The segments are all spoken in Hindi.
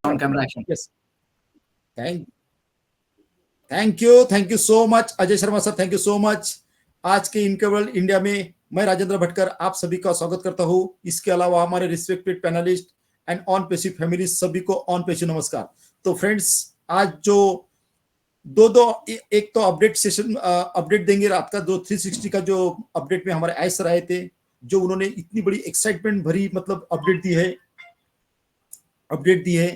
on camera action. Yes. Thank you so much Ajay Sharma sir, thank you so much. आज के इनक्रेडिबल इंडिया में मैं राजेंद्र भटकर आप सभी का स्वागत करता हूं। इसके अलावा हमारे respected panelist and on passive family सभी को ऑन पेसिव नमस्कार। तो फ्रेंड्स, आज जो एक तो अपडेट सेशन अपडेट देंगे रात का, जो 360 का जो अपडेट में हमारे आए सर आए थे, जो उन्होंने इतनी बड़ी एक्साइटमेंट भरी मतलब अपडेट दी है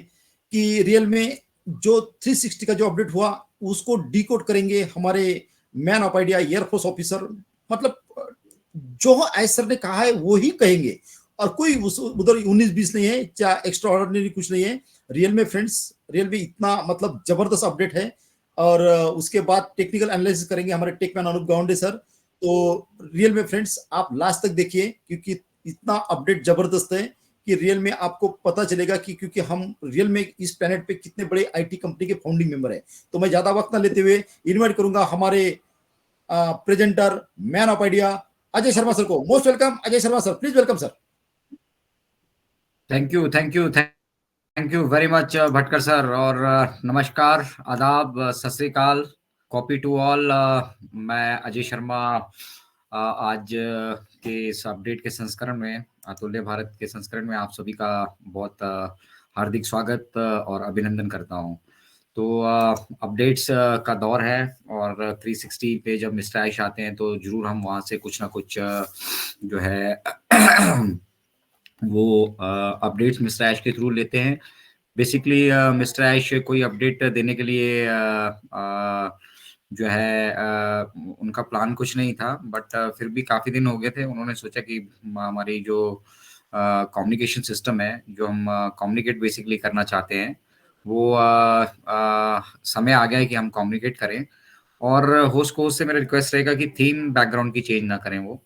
कि रियल में जो 360 का जो अपडेट हुआ उसको डिकोड करेंगे हमारे man of idea air force officer. मतलब जो आयस सर ने कहा है वो ही कहेंगे और कोई उधर 19-20 नहीं है, क्या एक्स्ट्रा ऑर्डिनरी कुछ नहीं है। रियल में फ्रेंड्स, रियल में इतना मतलब जबरदस्त अपडेट है। और उसके बाद टेक्निकल एनालिसिस करेंगे हमारे टेकमैन अनूप गावंडे सर। तो रियल में फ्रेंड्स आप लास्ट तक देखिए, क्योंकि इतना अपडेट जबरदस्त है कि रियल में आपको पता चलेगा कि क्योंकि हम रियल में इस प्लेनेट पे कितने बड़े आईटी कंपनी के फाउंडिंग मेंबर है। तो मैं ज्यादा वक्त ना लेते हुए इनवाइट करूंगा हमारे presenter man of idea Ajay Sharma sir को। Most welcome Ajay Sharma sir, please welcome sir. Thank you very much Bhatkar sir. और नमस्कार, आदाब, सत श्री अकाल, कॉपी टू ऑल। मैं अजय शर्मा आज के इस अपडेट के संस्करण में, अतुल्य भारत के संस्करण में आप सभी का बहुत हार्दिक स्वागत और अभिनंदन करता हूं। तो अपडेट्स का दौर है और 360 पे जब मिस्टर आयश आते हैं तो जरूर हम वहां से कुछ ना कुछ जो है वो अपडेट्स मिस्टर ऐश के थ्रू लेते हैं। बेसिकली मिस्टर ऐश कोई अपडेट देने के लिए जो है उनका प्लान कुछ नहीं था, बट फिर भी काफी दिन हो गए थे। उन्होंने सोचा कि हमारी जो कम्युनिकेशन सिस्टम है, जो हम कम्युनिकेट बेसिकली करना चाहते हैं, वो समय आ गया है कि हम कम्युनिकेट करें। और होस्ट को से मेरा रिक्वेस्ट रहेगा कि थीम बैकग्राउंड की चेंज ना करें, वो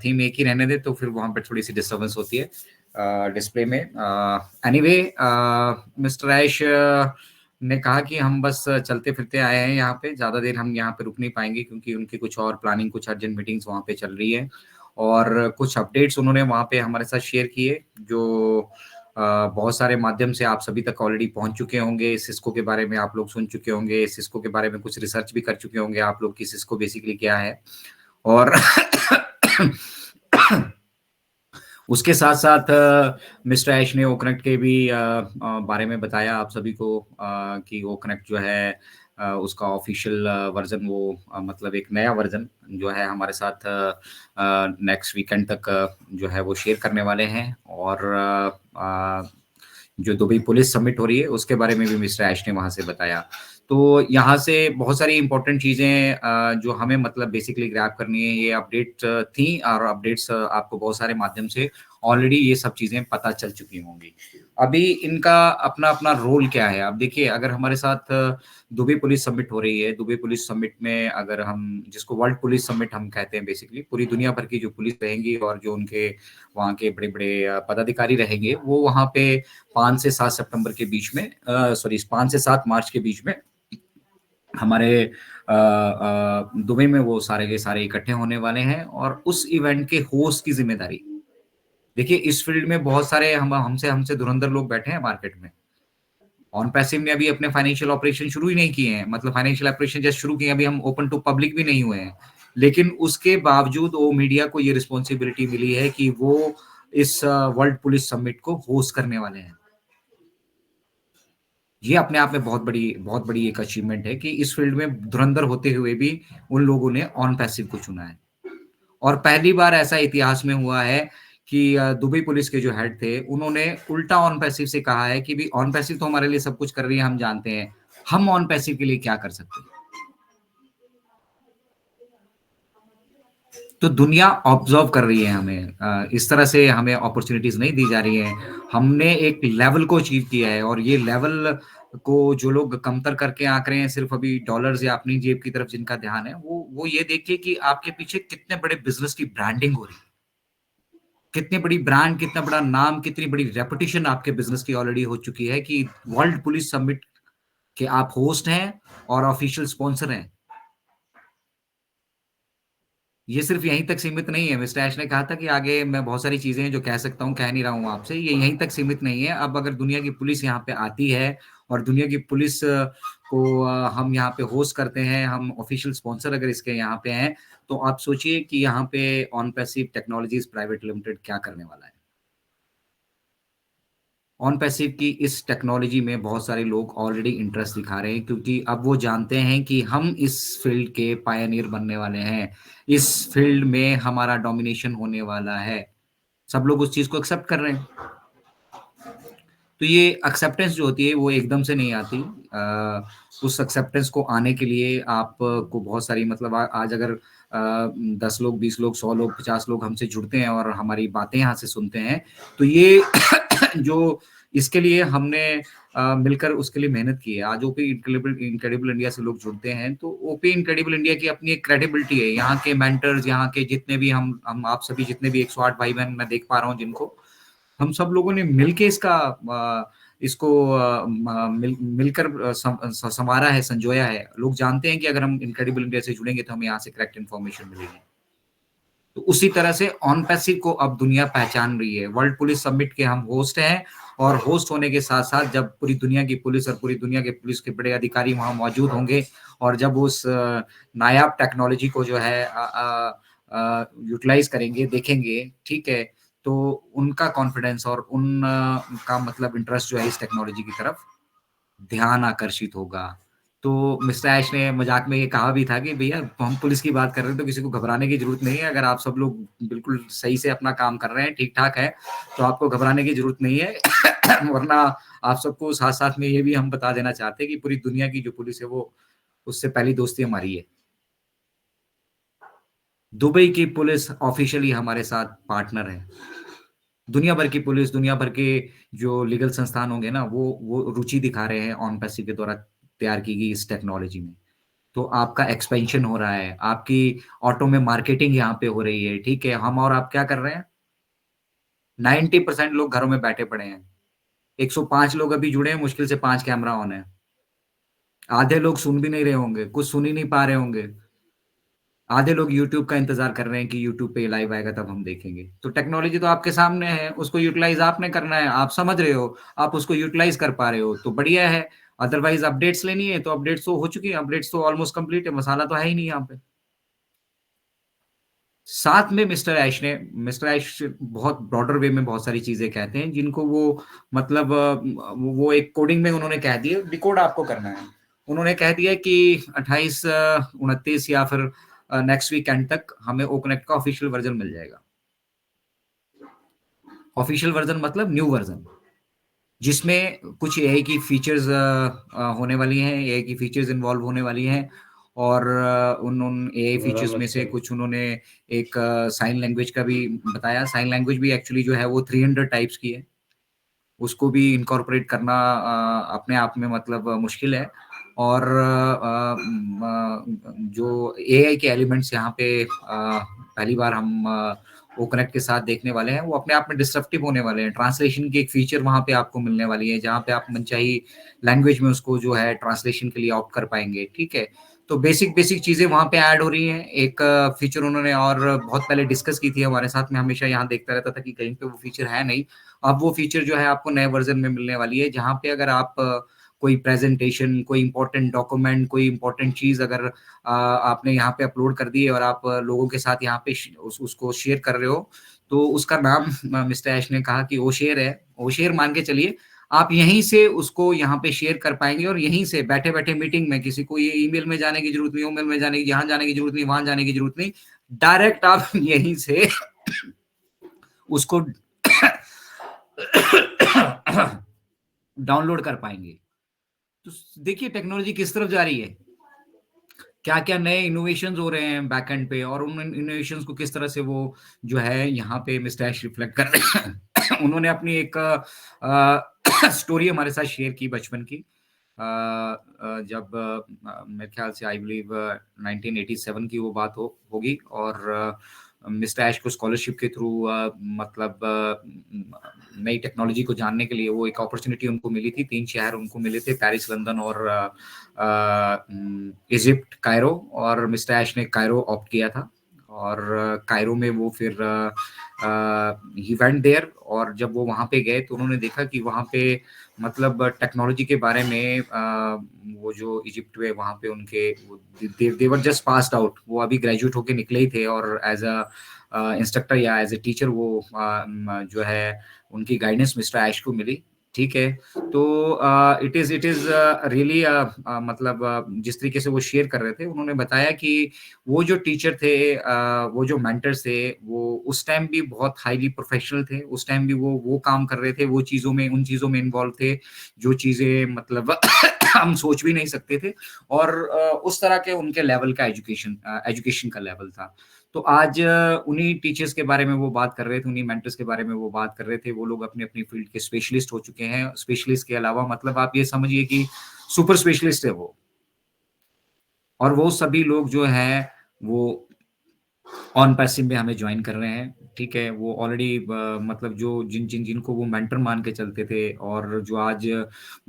थीम एक ही रहने दे, तो फिर वहां पे थोड़ी सी डिस्टर्बेंस होती है डिस्प्ले में। एनीवे, मिस्टर ऐश ने कहा कि हम बस चलते फिरते आए हैं यहाँ पे, ज्यादा देर हम यहाँ पे रुक नहीं पाएंगे क्योंकि उनकी कुछ और प्लानिंग, कुछ अर्जेंट मीटिंग्स वहाँ पे चल रही है। और कुछ अपडेट्स उन्होंने वहाँ पे हमारे साथ शेयर किए जो बहुत सारे माध्यम से आप सभी तक ऑलरेडी पहुंच चुके होंगे। सिस्को के बारे में आप लोग सुन चुके होंगे, सिस्को के बारे में कुछ रिसर्च भी कर चुके होंगे आप लोग कि सिस्को बेसिकली क्या है। और उसके साथ साथ मिस्टर ऐश ने ओकनेक्ट के भी बारे में बताया आप सभी को कि ओकनेक्ट जो है उसका ऑफिशियल वर्जन, वो मतलब एक नया वर्जन जो है हमारे साथ नेक्स्ट वीकेंड तक जो है वो शेयर करने वाले हैं। और जो दुबई पुलिस समिट हो रही है उसके बारे में भी मिस्टर ऐश ने वहां से बताया। तो यहाँ से बहुत सारी इंपॉर्टेंट चीजें जो हमें मतलब बेसिकली ग्रैब करनी है, ये अपडेट थी। और अपडेट्स आपको बहुत सारे माध्यम से ऑलरेडी ये सब चीजें पता चल चुकी होंगी। अभी इनका अपना अपना रोल क्या है, अब देखिए, अगर हमारे साथ दुबई पुलिस समिट हो रही है, दुबई पुलिस समिट में अगर हम, जिसको वर्ल्ड पुलिस समिट हम कहते हैं, बेसिकली पूरी दुनिया भर की जो पुलिस रहेंगी और जो उनके वहाँ के बड़े बड़े पदाधिकारी रहेंगे, वो वहाँ पे 5 से 7 सितंबर के बीच में, 5 से 7 मार्च के बीच में हमारे दुबई में वो सारे के सारे इकट्ठे होने वाले हैं। और उस इवेंट के होस्ट की जिम्मेदारी, देखिए, इस फील्ड में बहुत सारे हमसे धुरंधर लोग बैठे हैं मार्केट में। ऑन पैसिव ने अभी अपने फाइनेंशियल ऑपरेशन शुरू ही नहीं किए हैं, मतलब फाइनेंशियल ऑपरेशन जस्ट शुरू किए, अभी हम ओपन टू पब्लिक भी नहीं हुए हैं। लेकिन उसके बावजूद वो मीडिया को ये रिस्पॉन्सिबिलिटी मिली है कि वो इस वर्ल्ड पुलिस समिट को होस्ट करने वाले हैं। ये अपने आप में बहुत बड़ी एक अचीवमेंट है कि इस फील्ड में धुरंधर होते हुए भी उन लोगों ने ऑन पैसिव को चुना है। और पहली बार ऐसा इतिहास में हुआ है कि दुबई पुलिस के जो हेड थे, उन्होंने उल्टा ऑन पैसिव से कहा है कि भी ऑन पैसिव तो हमारे लिए सब कुछ कर रही है, हम जानते हैं, हम ऑन पैसिव के लिए क्या कर सकते हैं। तो दुनिया ऑब्जर्व कर रही है हमें, इस तरह से हमें अपॉर्चुनिटीज नहीं दी जा रही है। हमने एक लेवल को अचीव किया है और ये लेवल को जो लोग कमतर करके आंक रहे हैं, सिर्फ अभी डॉलर्स या अपनी जेब की तरफ जिनका ध्यान है, वो ये देखिए कि आपके पीछे कितने बड़े बिजनेस की ब्रांडिंग हो रही है, कितनी बड़ी ब्रांड, कितना बड़ा नाम, कितनी बड़ी रेपुटेशन आपके बिजनेस की ऑलरेडी हो चुकी है कि वर्ल्ड पुलिस समिट के आप होस्ट हैं और ऑफिशियल स्पॉन्सर हैं। ये सिर्फ यहीं तक सीमित नहीं है। मिस्टर ऐश ने कहा था कि आगे मैं बहुत सारी चीजें हैं जो कह सकता हूँ, कह नहीं रहा हूँ आपसे, ये यहीं तक सीमित नहीं है। अब अगर दुनिया की पुलिस यहाँ पे आती है और दुनिया की पुलिस को हम यहाँ पे होस्ट करते हैं, हम ऑफिशियल स्पॉन्सर अगर इसके यहाँ पे हैं, तो आप सोचिए कि यहाँ पे on passive technologies private limited क्या करने वाला है। ऑन पैसिव की इस टेक्नोलॉजी में बहुत सारे लोग ऑलरेडी इंटरेस्ट दिखा रहे हैं, क्योंकि अब वो जानते हैं कि हम इस फील्ड के पायनियर बनने वाले हैं, इस फील्ड में हमारा डोमिनेशन होने वाला है। सब लोग उस चीज को एक्सेप्ट कर रहे हैं। तो ये एक्सेप्टेंस जो होती है वो एकदम से नहीं आती। उस एक्सेप्टेंस को आने के लिए आपको बहुत सारी मतलब आज अगर 10 लोग, 20 लोग, 100 लोग, 50 लोग हमसे जुड़ते हैं और हमारी बातें यहाँ से सुनते हैं, तो ये जो इसके लिए हमने मिलकर उसके लिए मेहनत की है। आज ओपी इनक्रेडिबल इंडिया से लोग जुड़ते हैं, तो ओपी इनक्रेडिबल इंडिया की अपनी एक क्रेडिबिलिटी है। यहाँ के मेंटर्स, यहाँ के जितने भी हम आप सभी जितने भी 108 भाई बहन मैं देख पा रहा हूँ जिनको, हम सब लोगों ने मिलके इसको मिलकर संवारा है, संजोया है। लोग जानते हैं कि अगर हम इनक्रेडिबल इंडिया से जुड़ेंगे तो हमें यहाँ से करेक्ट इन्फॉर्मेशन मिलेगी। तो उसी तरह से ऑन पैसिव को अब दुनिया पहचान रही है। वर्ल्ड पुलिस समिट के हम होस्ट हैं, और होस्ट होने के साथ साथ जब पूरी दुनिया की पुलिस और पूरी दुनिया के पुलिस के बड़े अधिकारी वहां मौजूद होंगे, और जब उस नायाब टेक्नोलॉजी को जो है यूटिलाइज करेंगे, देखेंगे, ठीक है, तो उनका कॉन्फिडेंस और का मतलब इंटरेस्ट जो है इस टेक्नोलॉजी की तरफ ध्यान आकर्षित होगा। तो मिस्टर ऐश ने मजाक में ये कहा भी था कि भैया हम पुलिस की बात कर रहे हैं तो किसी को घबराने की जरूरत नहीं है। अगर आप सब लोग बिल्कुल सही से अपना काम कर रहे हैं, ठीक ठाक है, तो आपको घबराने की जरूरत नहीं है। वरना आप सबको साथ साथ में ये भी हम बता देना चाहते हैं कि पूरी दुनिया की जो पुलिस है वो, उससे पहली दोस्ती हमारी है। दुबई की पुलिस ऑफिशियली हमारे साथ पार्टनर है। दुनिया भर की पुलिस, दुनिया भर के जो लीगल संस्थान होंगे ना, वो रुचि दिखा रहे हैं ऑन पैसिव के द्वारा तैयार की गई इस टेक्नोलॉजी में। तो आपका एक्सपेंशन हो रहा है, आपकी ऑटो में मार्केटिंग यहाँ पे हो रही है, ठीक है। हम और आप क्या कर रहे हैं? 90% लोग घरों में बैठे पड़े हैं। 105 लोग अभी जुड़े हैं, मुश्किल से 5 कैमरा ऑन है। आधे लोग सुन भी नहीं रहे होंगे, कुछ सुन ही नहीं पा रहे होंगे। आधे लोग यूट्यूब का इंतजार कर रहे हैं कि यूट्यूब पे लाइव आएगा तब हम देखेंगे। तो टेक्नोलॉजी तो आपके सामने है, उसको यूटिलाइज आपने करना है। आप समझ रहे हो, आप उसको यूटिलाइज कर पा रहे हो तो बढ़िया है। अदरवाइज अपडेट्स लेनी है तो अपडेट्स तो हो चुकी है, अपडेट्स तो ऑलमोस्ट कंप्लीट है, मसाला तो है ही नहीं यहाँ पे। साथ में मिस्टर ऐश बहुत ब्रॉडर वे में बहुत सारी चीजें कहते हैं जिनको वो मतलब वो एक कोडिंग में उन्होंने कह दिया, डिकोड आपको करना है। उन्होंने कह दिया कि 28, 29 या फिर नेक्स्ट वीकेंड तक हमें ओकनेक्ट का ऑफिशियल वर्जन मिल जाएगा। ऑफिशियल वर्जन मतलब न्यू वर्जन, जिसमें कुछ एआई की फीचर्स होने वाली हैं, एआई की फीचर्स इन्वॉल्व होने वाली हैं। और उन एआई फीचर्स में से कुछ उन्होंने एक साइन लैंग्वेज का भी बताया। साइन लैंग्वेज भी एक्चुअली जो है वो 300 टाइप्स की है, उसको भी इनकॉर्पोरेट करना अपने आप में मतलब मुश्किल है। और जो एआई के एलिमेंट्स यहाँ पे पहली बार हम ओकनेक्ट के साथ देखने वाले हैं, वो अपने आप में डिस्ट्रप्टिव होने वाले हैं। ट्रांसलेशन की एक फीचर वहां पे आपको मिलने वाली है, जहाँ पे आप मनचाही लैंग्वेज में उसको जो है ट्रांसलेशन के लिए ऑप्ट कर पाएंगे, ठीक है। तो बेसिक बेसिक चीजें वहां पे ऐड हो रही हैं। एक फीचर उन्होंने और बहुत पहले डिस्कस की थी हमारे साथ में, हमेशा यहाँ देखता रहता था कि कहीं पे वो फीचर है नहीं। अब वो फीचर जो है आपको नए वर्जन में मिलने वाली है, जहाँ पे अगर आप कोई प्रेजेंटेशन, कोई इंपॉर्टेंट डॉक्यूमेंट, कोई इंपॉर्टेंट चीज अगर आपने यहाँ पे अपलोड कर दी है और आप लोगों के साथ यहाँ पे उसको शेयर कर रहे हो, तो उसका नाम मिस्टर ऐश ने कहा कि ओशेयर है। ओशेयर मान के चलिए, आप यहीं से उसको यहाँ पे शेयर कर पाएंगे, और यहीं से बैठे बैठे मीटिंग में किसी को ये ईमेल में जाने की जरूरत नहीं, ईमेल में जाने की, यहाँ जाने की जरूरत नहीं, वहां जाने की जरूरत नहीं। डायरेक्ट आप यहीं से उसको डाउनलोड कर पाएंगे। तो देखिए टेक्नोलॉजी किस तरफ जा रही है, क्या क्या नए इनोवेशंस हो रहे हैं बैकएंड पे, और उन इनोवेशंस को किस तरह से वो जो है यहाँ पे मिस्टर ऐश रिफ्लेक्ट कर रहे हैं। उन्होंने अपनी एक स्टोरी हमारे साथ शेयर की बचपन की। जब मेरे ख्याल से आई बिलीव 1987 की वो बात होगी, और मिस्टर ऐश को स्कॉलरशिप के थ्रू मतलब नई टेक्नोलॉजी को जानने के लिए वो एक अपॉर्चुनिटी उनको मिली थी। 3 शहर उनको मिले थे, पेरिस, लंदन और इजिप्ट, कायरो। और मिस्टर ऐश ने कायरो ऑप्ट किया था, और कायरो में वो फिर ही वेंट देयर, और जब वो वहाँ पे गए तो उन्होंने देखा कि वहाँ पे मतलब टेक्नोलॉजी के बारे में वो जो इजिप्ट में वहाँ पे उनके दे वर जस्ट पास्ड आउट, वो अभी ग्रेजुएट होके निकले ही थे, और एज अ इंस्ट्रक्टर या एज ए टीचर वो जो है उनकी गाइडेंस मिस्टर ऐश को मिली। ठीक है, तो इट इज रियली मतलब जिस तरीके से वो शेयर कर रहे थे, उन्होंने बताया कि वो जो टीचर थे, वो जो मेंटर्स थे, वो उस टाइम भी बहुत हाईली प्रोफेशनल थे, उस टाइम भी वो काम कर रहे थे, वो चीजों में उन चीजों में इन्वॉल्व थे जो चीजें मतलब हम सोच भी नहीं सकते थे, और उस तरह के उनके लेवल का एजुकेशन का लेवल था। तो आज उन्हीं टीचर्स के बारे में वो बात कर रहे थे, उन्हीं मेंटर्स के बारे में वो बात कर रहे थे। वो लोग अपनी अपनी फील्ड के स्पेशलिस्ट हो चुके हैं, स्पेशलिस्ट के अलावा मतलब आप ये समझिए कि सुपर स्पेशलिस्ट है वो, और वो सभी लोग जो है वो ऑन पैसिव में हमें ज्वाइन कर रहे हैं। ठीक है, वो ऑलरेडी मतलब जो जिनको वो मेंटर मान के चलते थे, और जो आज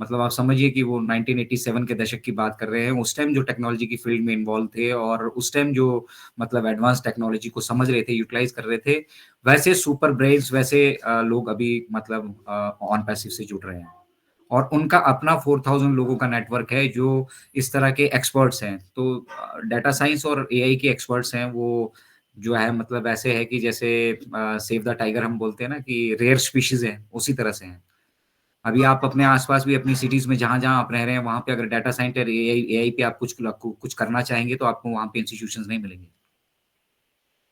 मतलब आप समझिए कि वो 1987 के दशक की बात कर रहे हैं, उस टाइम जो टेक्नोलॉजी की फील्ड में इन्वॉल्व थे और उस टाइम जो मतलब एडवांस टेक्नोलॉजी को समझ रहे थे, यूटिलाइज कर रहे थे, वैसे सुपर ब्रेन्स, वैसे लोग अभी मतलब ऑन पैसिव से जुड़ रहे हैं, और उनका अपना 4000 लोगों का नेटवर्क है जो इस तरह के एक्सपर्ट्स हैं। तो डाटा साइंस और एआई के एक्सपर्ट्स हैं वो, जो है मतलब ऐसे है कि जैसे सेव द टाइगर हम बोलते हैं ना कि रेयर स्पीशीज है, उसी तरह से हैं। अभी आप अपने आसपास भी अपनी सिटीज में जहां जहां आप रह रहे हैं वहां पे अगर डाटा साइंस और एआई पे आप कुछ करना चाहेंगे तो आपको वहां पे इंस्टीट्यूशंस नहीं मिलेंगे,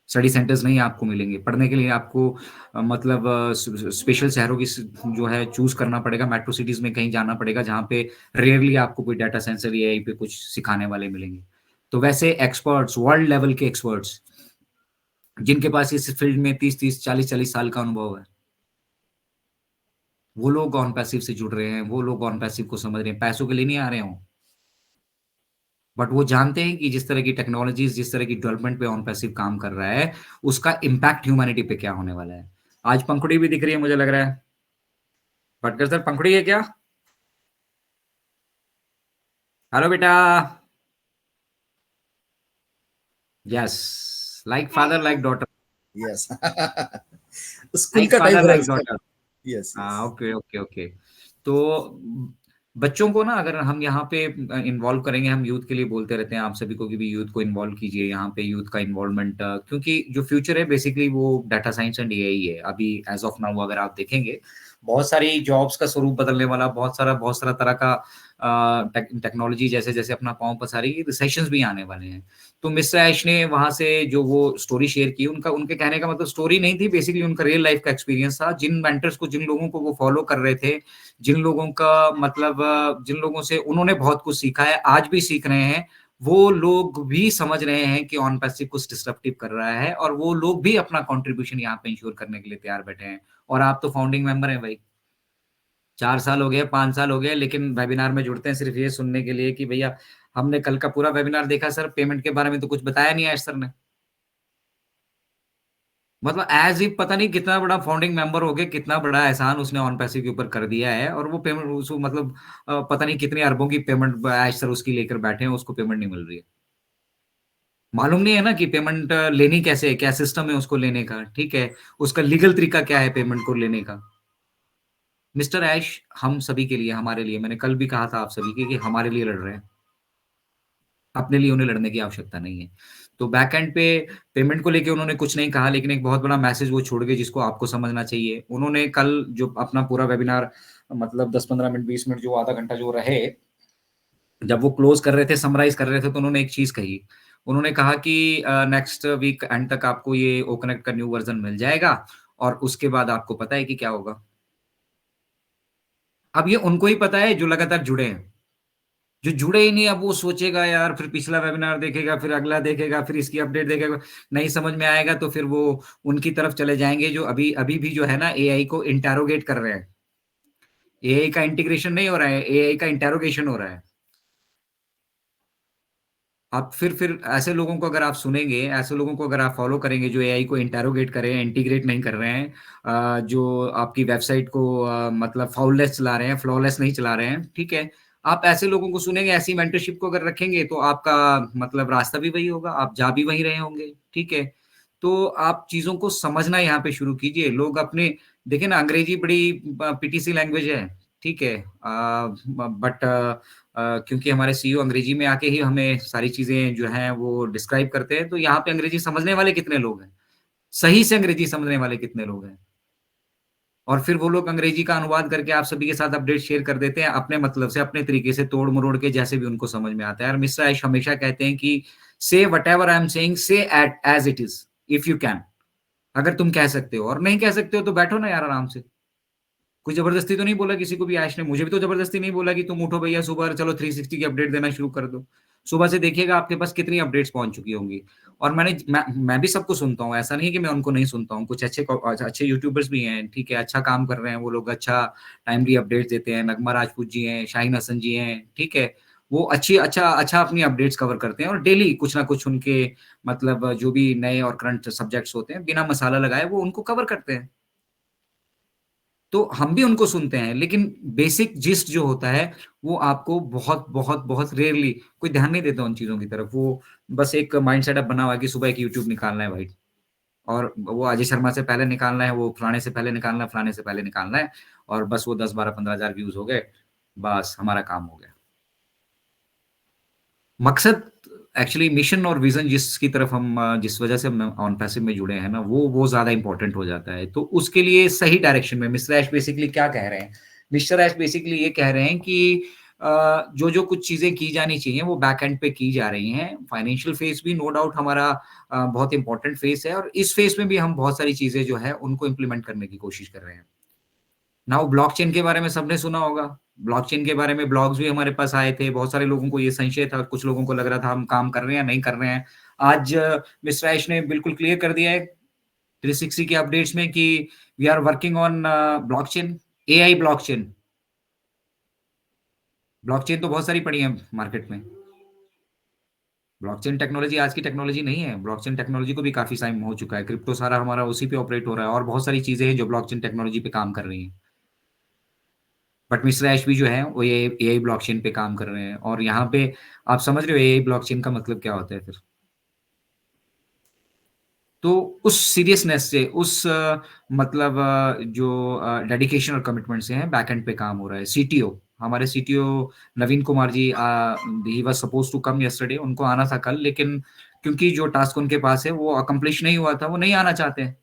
स्टडी सेंटर्स नहीं आपको मिलेंगे पढ़ने के लिए। आपको मतलब स्पेशल शहरों की जो है चूज करना पड़ेगा, मेट्रो सिटीज में कहीं जाना पड़ेगा जहाँ पे रेयरली आपको कोई डाटा साइंस या एआई पे कुछ सिखाने वाले मिलेंगे। तो वैसे एक्सपर्ट्स, वर्ल्ड लेवल के एक्सपर्ट्स, जिनके पास इस फील्ड में 30-30, 40-40 साल का अनुभव है, वो लोग ऑन पैसिव से जुड़ रहे हैं, वो लोग ऑन पैसिव को समझ रहे हैं, पैसों के लिए नहीं आ रहे हो, बट वो जानते हैं कि जिस तरह की टेक्नोलॉजी, जिस तरह की डेवलपमेंट पे ऑन पैसिव काम कर रहा है, उसका इम्पैक्ट ह्यूमैनिटी पे क्या होने वाला है। आज पंखुड़ी भी दिख रही है मुझे लग रहा है, भटकर सर पंखुड़ी है क्या? हेलो बेटा। Yes, like father like daughter. Yes. School like का टाइम फादर हो रहा है लाइक उसका। डॉटर। यस, हाँ, यस। Okay okay okay. तो बच्चों को ना अगर हम यहाँ पे इन्वॉल्व करेंगे, हम यूथ के लिए बोलते रहते हैं आप सभी को कि भी यूथ को इन्वॉल्व कीजिए यहाँ पे, यूथ का इन्वॉल्वमेंट, क्योंकि जो फ्यूचर है बेसिकली वो डाटा साइंस एंड एआई है। अभी एज ऑफ नाउ अगर आप देखेंगे बहुत सारी जॉब्स का स्वरूप बदलने वाला, बहुत सारा तरह का टेक्नोलॉजी जैसे जैसे अपना पांव पसारेगी, रिसेशंस भी आने वाले हैं। तो मिस्टर ऐश ने वहां से जो वो स्टोरी शेयर की, उनका उनके कहने का मतलब स्टोरी नहीं थी, बेसिकली उनका रियल लाइफ का एक्सपीरियंस था। जिन मेंटर्स को, जिन लोगों को वो फॉलो कर रहे थे, जिन लोगों का मतलब जिन लोगों से उन्होंने बहुत कुछ सीखा है, आज भी सीख रहे हैं, वो लोग भी समझ रहे हैं कि ऑन पैसिव कुछ डिस्ट्रप्टिव कर रहा है, और वो लोग भी अपना कंट्रीब्यूशन यहाँ पे इंश्योर करने के लिए तैयार बैठे हैं। और आप तो फाउंडिंग मेंबर हैं भाई, 4 साल हो गए, 5 साल हो गए, लेकिन वेबिनार में जुड़ते हैं सिर्फ ये सुनने के लिए कि भैया हमने कल का पूरा वेबिनार देखा सर, पेमेंट के बारे में तो कुछ बताया नहीं है सर ने। मतलब एज इफ पता नहीं कितना बड़ा फाउंडिंग मेंबर हो गया, कितना बड़ा एहसान उसने ऑन पैसिव के ऊपर कर दिया है, और वो पेमेंट उसको मतलब पता नहीं कितने अरबों की पेमेंट आज सर उसकी लेकर बैठे हैं, उसको पेमेंट नहीं मिल रही है। मालूम नहीं है ना कि पेमेंट लेनी कैसे है, क्या सिस्टम है उसको लेने का, ठीक है, उसका लीगल तरीका क्या है पेमेंट को लेने का। मिस्टर ऐश हम सभी के लिए, हमारे लिए, मैंने कल भी कहा था आप सभी के कि हमारे लिए लड़ रहे हैं, अपने लिए उन्हें लड़ने की आवश्यकता नहीं है। तो बैक एंड पे पेमेंट को लेके उन्होंने कुछ नहीं कहा, लेकिन एक बहुत बड़ा मैसेज वो छोड़ गए जिसको आपको समझना चाहिए। उन्होंने कल जो अपना पूरा वेबिनार मतलब 10-15 मिनट, 20 मिनट, जो आधा घंटा जो रहे, जब वो क्लोज कर रहे थे, समराइज कर रहे थे, तो उन्होंने एक चीज कही। उन्होंने कहा कि नेक्स्ट वीक एंड तक आपको ये ओ कनेक्ट का न्यू वर्जन मिल जाएगा, और उसके बाद आपको पता है कि क्या होगा। अब ये उनको ही पता है जो लगातार जुड़े हैं, जो जुड़े ही नहीं अब वो सोचेगा यार, फिर पिछला वेबिनार देखेगा, फिर अगला देखेगा, फिर इसकी अपडेट देखेगा, नहीं समझ में आएगा तो फिर वो उनकी तरफ चले जाएंगे जो अभी अभी भी जो है ना एआई को इंटेरोगेट कर रहे हैं। एआई का इंटीग्रेशन नहीं हो रहा है, एआई का इंटेरोगेशन हो रहा है। आप फिर ऐसे लोगों को अगर आप सुनेंगे, ऐसे लोगों को अगर आप फॉलो करेंगे जो एआई को इंटेरोगेट कर रहे हैं, इंटीग्रेट नहीं कर रहे हैं, जो आपकी वेबसाइट को मतलब फाउललेस चला रहे हैं, फ्लॉलेस नहीं चला रहे हैं, ठीक है, आप ऐसे लोगों को सुनेंगे, ऐसी मेंटरशिप को अगर रखेंगे तो आपका मतलब रास्ता भी वही होगा, आप जा भी वही रहे होंगे, ठीक है। तो आप चीज़ों को समझना यहाँ पे शुरू कीजिए। लोग अपने देखिए ना, अंग्रेजी बड़ी पीटीसी लैंग्वेज है, ठीक है? बट क्योंकि हमारे सीईओ अंग्रेजी में आके ही हमें सारी चीज़ें जो हैं वो डिस्क्राइब करते हैं, तो यहाँ पे अंग्रेजी समझने वाले कितने लोग हैं? सही से अंग्रेजी समझने वाले कितने लोग हैं? और फिर वो लोग अंग्रेजी का अनुवाद करके आप सभी के साथ अपडेट शेयर कर देते हैं, अपने मतलब से, अपने तरीके से तोड़-मरोड़ के, जैसे भी उनको समझ में आता है। और मिस्टर ऐश हमेशा कहते हैं कि say whatever I am saying, say it as it is, if you can. अगर तुम कह सकते हो, और नहीं कह सकते हो तो बैठो ना यार आराम से। कोई ज़बरदस्ती तो नहीं बोला किसी को भी ऐश ने, मुझे भी तो ज़बरदस्ती नहीं बोला कि तुम उठो भैया सुबह चलो 360 की अपडेट देना शुरू कर दो। सुबह से देखिएगा आपके पास कितनी अपडेट्स पहुँच चुकी होंगी। और मैं भी सबको सुनता हूँ, ऐसा नहीं है कि मैं उनको नहीं सुनता हूँ। कुछ अच्छे यूट्यूबर्स भी हैं, ठीक है, अच्छा काम कर रहे हैं, वो लोग अच्छा टाइमली अपडेट्स देते हैं। नगमा राजपूत जी हैं, शाहीन हसन जी हैं, ठीक है। वो अच्छा अपनी अपडेट्स कवर करते हैं और डेली कुछ ना कुछ उनके मतलब जो भी नए और करंट सब्जेक्ट्स होते हैं, बिना मसाला लगाए वो उनको कवर करते हैं। तो हम भी उनको सुनते हैं, लेकिन बेसिक जिस्ट जो होता है, वो आपको बहुत रेयरली कोई ध्यान नहीं देता उन चीज़ों की तरफ। वो बस एक माइंड सेटअप बना हुआ है कि सुबह एक यूट्यूब निकालना है भाई, और वो अजय शर्मा से पहले निकालना है, वो फलाने से पहले निकालना है, फलाने से पहले निकालना है, और बस वो 10, 12, 15,000 व्यूज़ हो गए, बस हमारा काम हो गया। मकसद एक्चुअली मिशन और विज़न जिसकी तरफ हम जिस वजह से हम ऑन पैसिव में जुड़े हैं ना, वो ज़्यादा इम्पोर्टेंट हो जाता है। तो उसके लिए सही डायरेक्शन में मिस्टर ऐश बेसिकली क्या कह रहे हैं? मिस्टर ऐश बेसिकली ये कह रहे हैं कि जो कुछ चीज़ें की जानी चाहिए, वो बैक एंड पे की जा रही हैं। फाइनेंशियल फेज़ भी नो डाउट हमारा बहुत इम्पोर्टेंट फेज़ है, और इस फेज़ में भी हम बहुत सारी चीज़ें जो है, उनको इम्प्लीमेंट करने की कोशिश कर रहे हैं। नाउ ब्लॉकचेन के बारे में सबने सुना होगा। ब्लॉकचेन के बारे में ब्लॉग्स भी हमारे पास आए थे। बहुत सारे लोगों को ये संशय था, कुछ लोगों को लग रहा था हम काम कर रहे हैं या नहीं कर रहे हैं। आज मिस्टर ऐश ने बिल्कुल क्लियर कर दिया है 360 के अपडेट्स में कि we are working on blockchain, AI blockchain. Blockchain तो बहुत सारी पड़ी है मार्केट में। ब्लॉकचेन टेक्नोलॉजी आज की टेक्नोलॉजी नहीं है। ब्लॉकचेन टेक्नोलॉजी को भी काफ़ी टाइम हो चुका है। क्रिप्टो सारा हमारा उसी पे ऑपरेट हो रहा है, और बहुत सारी चीज़ें हैं जो ब्लॉकचेन टेक्नोलॉजी पे काम कर रही हैं। बट मिस्टर ऐश भी जो है वो ये एआई ब्लॉकचेन पे काम कर रहे हैं, और यहाँ पे आप समझ रहे हो एआई ब्लॉकचेन का मतलब क्या होता है फिर? तो उस सीरियसनेस से, उस मतलब जो डेडिकेशन और कमिटमेंट से है, बैक एंड पे काम हो रहा है। सीटीओ, हमारे CTO Naveen Kumar ji he was supposed to come yesterday, उनको आना था कल, लेकिन क्योंकि जो टास्क उनके पास है वो अकम्प्लिश नहीं हुआ था, वो नहीं आना चाहते हैं।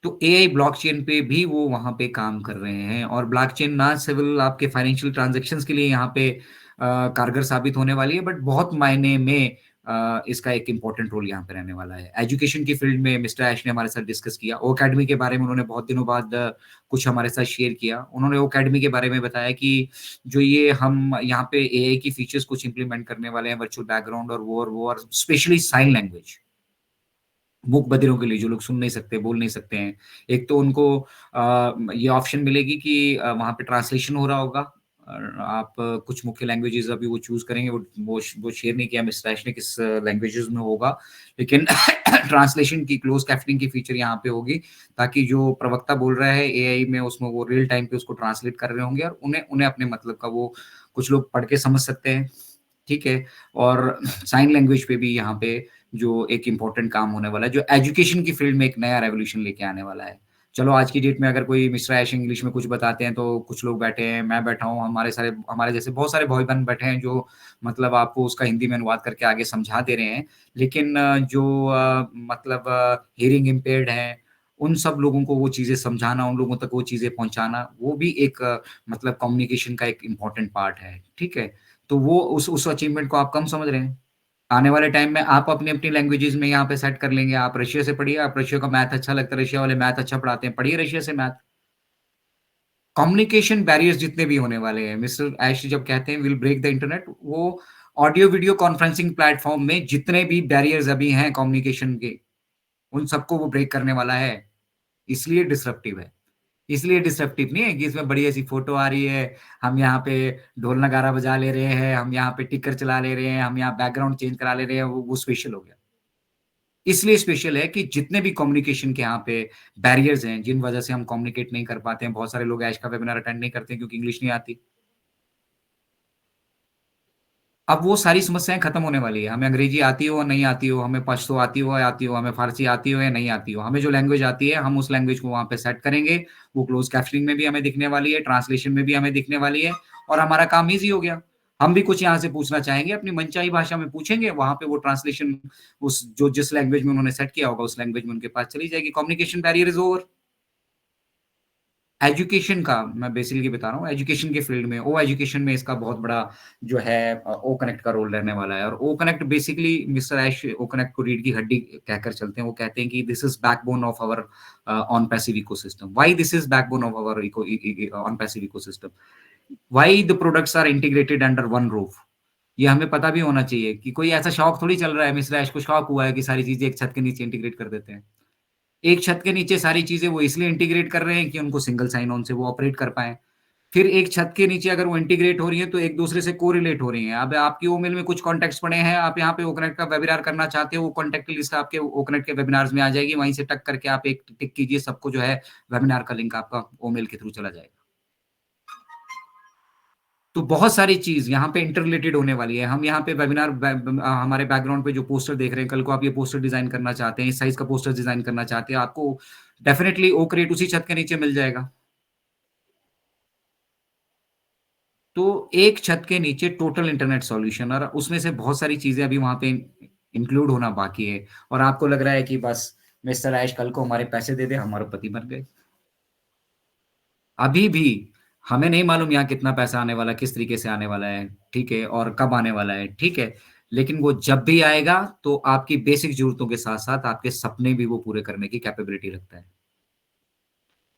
तो एआई ब्लॉकचेन पे भी वो वहाँ पे काम कर रहे हैं, और ब्लॉकचेन ना सिर्फ़ आपके फाइनेंशियल ट्रांज़ैक्शंस के लिए यहाँ पे कारगर साबित होने वाली है, बट बहुत मायने में इसका एक इम्पोर्टेंट रोल यहाँ पे रहने वाला है। एजुकेशन की फ़ील्ड में मिस्टर ऐश ने हमारे साथ डिस्कस किया। ओअकाडेमी के बारे में उन्होंने बहुत दिनों बाद कुछ हमारे साथ शेयर किया। उन्होंने ओअकाडेमी के बारे में बताया कि जो ये हम यहाँ पे एआई की फीचर्स कुछ इम्प्लीमेंट करने वाले हैं, वर्चुअल बैकग्राउंड और स्पेशली साइन लैंग्वेज। मूक बधिरों के लिए, जो लोग सुन नहीं सकते, बोल नहीं सकते हैं। एक तो उनको ये ऑप्शन मिलेगी कि वहाँ पे ट्रांसलेशन हो रहा होगा। आप कुछ मुख्य लैंग्वेजेज़ अभी वो चूज़ करेंगे, वो शेयर नहीं किया मिस्टर ऐश ने किस लैंग्वेजेज़ में होगा। लेकिन ट्रांसलेशन की क्लोज़ कैप्शनिंग की फीचर यहाँ पे होगी, ताकि जो प्रवक्ता बोल रहा है एआई में, उसमें वो रियल टाइम पे उसको ट्रांसलेट कर रहे होंगे, और उन्हें उन्हें अपने मतलब का वो कुछ लोग पढ़ के समझ सकते हैं, ठीक है? और साइन लैंग्वेज पे भी यहाँ पे जो एक इम्पोर्टेंट काम होने वाला है, जो एजुकेशन की फ़ील्ड में एक नया रेवोल्यूशन लेके आने वाला है। चलो आज की डेट में अगर कोई मिस्टर ऐश इंग्लिश में कुछ बताते हैं, तो कुछ लोग बैठे हैं, मैं बैठा हूँ, हमारे जैसे बहुत सारे भाई-बहन बैठे हैं जो मतलब आपको उसका हिंदी में अनुवाद करके आगे समझा दे रहे हैं। लेकिन जो मतलब हियरिंग इम्पेयर्ड हैं, उन सब लोगों को वो चीज़ें समझाना, उन लोगों तक वो चीज़ें पहुँचाना, वो भी एक मतलब कम्युनिकेशन का एक इम्पोर्टेंट पार्ट है, ठीक है? तो वो उस अचीवमेंट को आप कम समझ रहे हैं। आने वाले टाइम में आप अपनी-अपनी लैंग्वेजेज़ में यहाँ पे सेट कर लेंगे। आप रशिया से पढ़िए, आप रशिया का मैथ अच्छा लगता है, रशिया वाले मैथ अच्छा पढ़ाते हैं, पढ़िए रशिया से मैथ। कम्युनिकेशन बैरियर्स जितने भी होने वाले हैं, मिस्टर ऐश जब कहते हैं, "विल ब्रेक द इंटरनेट", वो ऑडियो वीडियो कॉन्फ्रेंसिंग प्लेटफ़ॉर्म में जितने भी बैरियर्स अभी हैं कम्युनिकेशन के, उन सबको वो ब्रेक करने वाला है। इसलिए डिसरप्टिव है। इसलिए डिसरप्टिव नहीं है कि इसमें बड़ी ऐसी फ़ोटो आ रही है, हम यहाँ पे ढोल नगारा बजा ले रहे हैं, हम यहाँ पे टिकर चला ले रहे हैं, हम यहाँ बैकग्राउंड चेंज करा ले रहे हैं, वो स्पेशल हो गया। इसलिए स्पेशल है कि जितने भी कम्युनिकेशन के यहाँ पे बैरियर्स हैं, जिन वजह से हम कम्युनिकेट नहीं कर पाते हैं, बहुत सारे लोग ऐश का वेबिनार अटेंड नहीं करते हैं क्योंकि इंग्लिश नहीं आती। अब वो सारी समस्याएं खत्म होने वाली है। हमें अंग्रेजी आती हो नहीं आती हो, हमें पश्तो आती हो, हमें फारसी आती हो या नहीं आती हो, हमें जो लैंग्वेज आती है हम उस लैंग्वेज को वहां पे सेट करेंगे। वो क्लोज कैप्शनिंग में भी हमें दिखने वाली है, ट्रांसलेशन में भी हमें दिखने वाली है, और हमारा काम इजी हो गया। हम भी कुछ यहाँ से पूछना चाहेंगे अपनी मनचाही भाषा में पूछेंगे, वहां पे वो ट्रांसलेशन उस जो जिस लैंग्वेज में उन्होंने सेट किया होगा उस लैंग्वेज में उनके पास चली जाएगी। Communication barrier is over. Education का मैं बेसिकली बता रहा हूँ, एजुकेशन के फील्ड में, ओ एजुकेशन में इसका बहुत बड़ा जो है ओ कनेक्ट का रोल रहने वाला है। और ओ कनेक्ट बेसिकली मिस्टर ऐश ओ कनेक्ट को रीढ़ की हड्डी कहकर चलते हैं। वो कहते हैं कि this is backbone of our Onpassive ecosystem. Why this is backbone of our Onpassive ecosystem? Why the products are integrated under one roof? ये हमें पता भी होना चाहिए कि कोई ऐसा शौक थोड़ी चल रहा है, मिस्टर ऐश को शौक हुआ है कि सारी चीजें एक छत के नीचे इंटीग्रेट कर देते हैं। एक छत के नीचे सारी चीजें वो इसलिए इंटीग्रेट कर रहे हैं कि उनको सिंगल साइन ऑन से वो ऑपरेट कर पाए। फिर एक छत के नीचे अगर वो इंटीग्रेट हो रही है तो एक दूसरे से कोरिलेट हो रही हैं। अब आपकी ओमेल में कुछ कॉन्टेक्ट्स पड़े हैं, आप यहाँ पे ओकनेक्ट का वेबिनार करना चाहते हो, वो कॉन्टेक्ट लिस्ट आपके ओकनेक्ट के वेबिनार्स में आ जाएगी, वहीं से टक करके आप एक टिक कीजिए, सबको जो है वेबिनार का लिंक आपका ओमेल के थ्रू चला जाएगा। तो बहुत सारी चीज यहाँ पे इंटर रिलेटेड होने वाली है। हम यहाँ पे वेबिनार हमारे बैकग्राउंड पे जो पोस्टर देख रहे हैं, कल को आप ये पोस्टर डिजाइन करना चाहते हैं, इस साइज का पोस्टर डिजाइन करना चाहते हैं, आपको डेफिनेटली ओ क्रिएट उसी छत के नीचे मिल जाएगा। तो एक छत के नीचे टोटल इंटरनेट सॉल्यूशन, और उसमें से बहुत सारी चीजें अभी वहां पे इंक्लूड होना बाकी है। और आपको लग रहा है कि बस मिस्टर ऐश कल को हमारे पैसे दे दे, हमारे पति बन गए। अभी भी हमें नहीं मालूम यहाँ कितना पैसा आने वाला है, किस तरीके से आने वाला है, ठीक है, और कब आने वाला है, ठीक है। लेकिन वो जब भी आएगा तो आपकी बेसिक जरूरतों के साथ साथ आपके सपने भी वो पूरे करने की कैपेबिलिटी रखता है।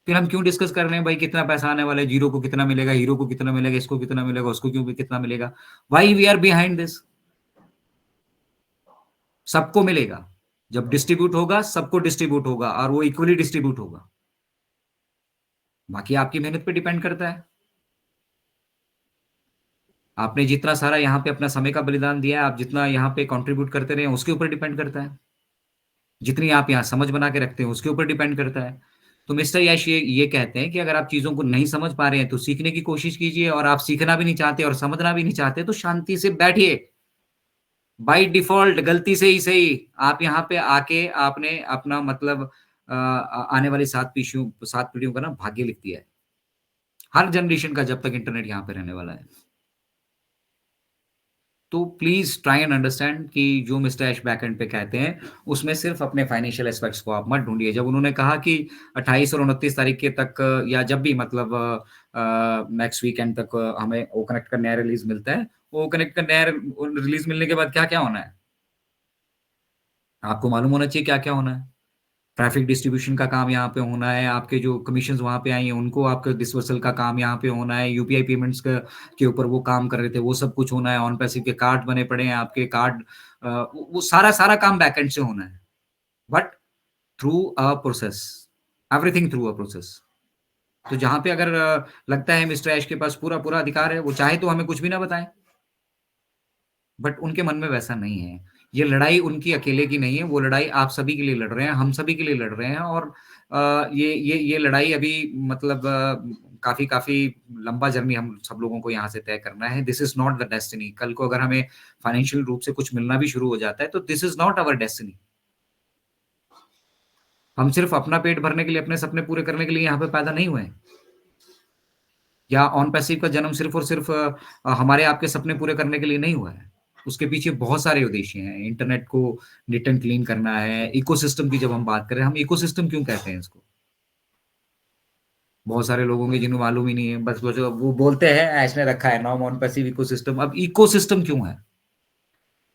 फिर हम क्यों डिस्कस कर रहे हैं भाई कितना पैसा आने वाला है, जीरो को कितना मिलेगा, हीरो को कितना मिलेगा, इसको कितना मिलेगा, उसको क्यों कितना मिलेगा? Why we are behind this? सबको मिलेगा। जब डिस्ट्रीब्यूट होगा सबको डिस्ट्रीब्यूट होगा, और वो इक्वली डिस्ट्रीब्यूट होगा। बाकी आपकी मेहनत पे डिपेंड करता है। आपने जितना सारा यहाँ पे अपना समय का बलिदान दिया है, आप जितना यहाँ पे कंट्रीब्यूट करते रहे, उसके ऊपर डिपेंड करता है। जितनी आप यहाँ समझ बना के रखते हैं उसके ऊपर डिपेंड करता है। तो मिस्टर यश ये कहते हैं कि अगर आप चीजों को नहीं समझ पा रहे हैं तो सीखने की कोशिश कीजिए, और आप सीखना भी नहीं चाहते और समझना भी नहीं चाहते तो शांति से बैठिए। बाय डिफॉल्ट गलती से ही सही आप यहाँ पे आके आपने अपना मतलब आने वाली 7 पीढ़ियों का ना भाग्य लिख दिया है, हर जनरेशन का, जब तक इंटरनेट यहाँ पे रहने वाला है। तो प्लीज ट्राई एंड अंडरस्टैंड कि जो मिस्टर ऐश बैकएंड पे कहते हैं उसमें सिर्फ अपने फाइनेंशियल एस्पेक्ट्स को आप मत ढूंढिए। जब उन्होंने कहा कि 28 और 29 तारीख के तक या जब भी मतलब नेक्स्ट वीकेंड तक हमें ओ कनेक्ट का नया रिलीज मिलता है, वो कनेक्ट का नया रिलीज मिलने के बाद क्या क्या होना है आपको मालूम होना चाहिए। क्या क्या होना है? ट्रैफिक डिस्ट्रीब्यूशन का काम यहाँ पे होना है, आपके जो कमीशन वहां पे आई हैं उनको आपका डिसवर्सल का काम यहाँ पे होना है, यूपीआई पेमेंट्स के ऊपर वो काम कर रहे थे, वो सब कुछ होना है। ऑन पैसिव के कार्ड बने पड़े हैं आपके कार्ड, वो सारा सारा काम बैकएंड से होना है, but through a process, everything through a process. तो जहां पे अगर लगता है मिस्टर ऐश के पास पूरा पूरा अधिकार है, वो चाहे तो हमें कुछ भी ना बताएं, बट उनके मन में वैसा नहीं है। ये लड़ाई उनकी अकेले की नहीं है, वो लड़ाई आप सभी के लिए लड़ रहे हैं, हम सभी के लिए लड़ रहे हैं। और ये लड़ाई अभी मतलब काफी काफी लंबा जर्नी हम सब लोगों को यहाँ से तय करना है। This is not the destiny. कल को अगर हमें फाइनेंशियल रूप से कुछ मिलना भी शुरू हो जाता है तो this is not our destiny. हम सिर्फ अपना पेट भरने के लिए, अपने सपने पूरे करने के लिए यहाँ पे पैदा नहीं हुए हैं। या ऑन पैसिव का जन्म सिर्फ और सिर्फ हमारे आपके सपने पूरे करने के लिए नहीं हुआ है। उसके पीछे बहुत सारे उद्देश्य हैं। इंटरनेट को नीट एंड क्लीन करना है। इकोसिस्टम की जब हम बात करें, हम इकोसिस्टम क्यों कहते हैं इसको? बहुत सारे लोगों के जिन्हें मालूम ही नहीं है, बस वो बोलते हैं ऐसे रखा है नाम ऑन पैसिव इकोसिस्टम। अब इकोसिस्टम क्यों है?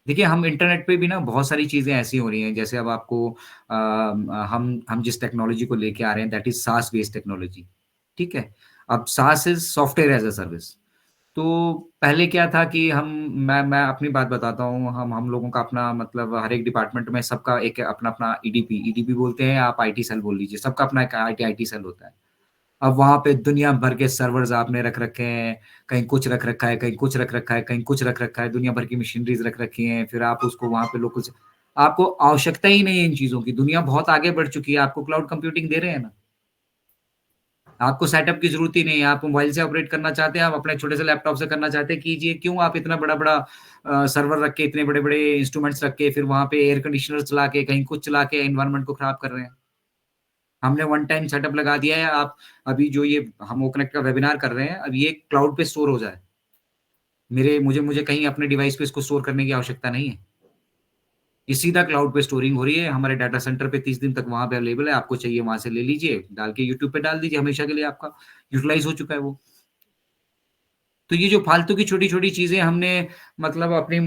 देखिए, हम इंटरनेट पे भी ना बहुत सारी चीजें ऐसी हो रही हैं, जैसे अब आपको हम जिस टेक्नोलॉजी को लेके आ रहे हैं that is SaaS based technology, ठीक है। अब SaaS is software as a service. तो पहले क्या था कि मैं अपनी बात बताता हूँ, हम लोगों का अपना मतलब हर एक डिपार्टमेंट में सबका एक अपना अपना ईडीपी बोलते हैं, आप आईटी सेल बोल लीजिए, सबका अपना एक आईटी सेल होता है। अब वहां पे दुनिया भर के सर्वर्स आपने रख रखे हैं, कहीं कुछ रख रखा है, कहीं कुछ रख रखा है, कहीं कुछ रख रखा है, दुनिया भर की मशीनरीज रख रखी हैं। फिर आप उसको वहां पे लोग कुछ, आपको आवश्यकता ही नहीं है इन चीजों की, दुनिया बहुत आगे बढ़ चुकी है, आपको क्लाउड कंप्यूटिंग दे रहे हैं ना। आपको सेटअप की जरूरत ही नहीं है, आप मोबाइल से ऑपरेट करना चाहते हैं, आप अपने छोटे से लैपटॉप से करना चाहते हैं, कीजिए। क्यों आप इतना बड़ा-बड़ा सर्वर रख के, इतने बड़े-बड़े इंस्ट्रूमेंट्स रख के, फिर वहाँ पे एयर कंडीशनर चला के, कहीं कुछ चला के एनवायरनमेंट को खराब कर रहे हैं? हमने वन टाइम सेटअप लगा दिया है, आप अभी जो ये हम वो कनेक्ट का वेबिनार कर रहे हैं, अब ये क्लाउड पे स्टोर हो जाए। मेरे मुझे मुझे कहीं अपने डिवाइस पे इसको स्टोर करने की आवश्यकता नहीं है। ये सीधा क्लाउड पे स्टोरिंग हो रही है, हमारे डाटा सेंटर पे 30 दिन तक वहाँ पे अवेलेबल है, आपको चाहिए वहाँ से ले लीजिए, डाल के यूट्यूब पे डाल दीजिए, हमेशा के लिए आपका यूटिलाइज़ हो चुका है वो। तो ये जो फालतू की छोटी-छोटी चीज़ें हमने मतलब अपने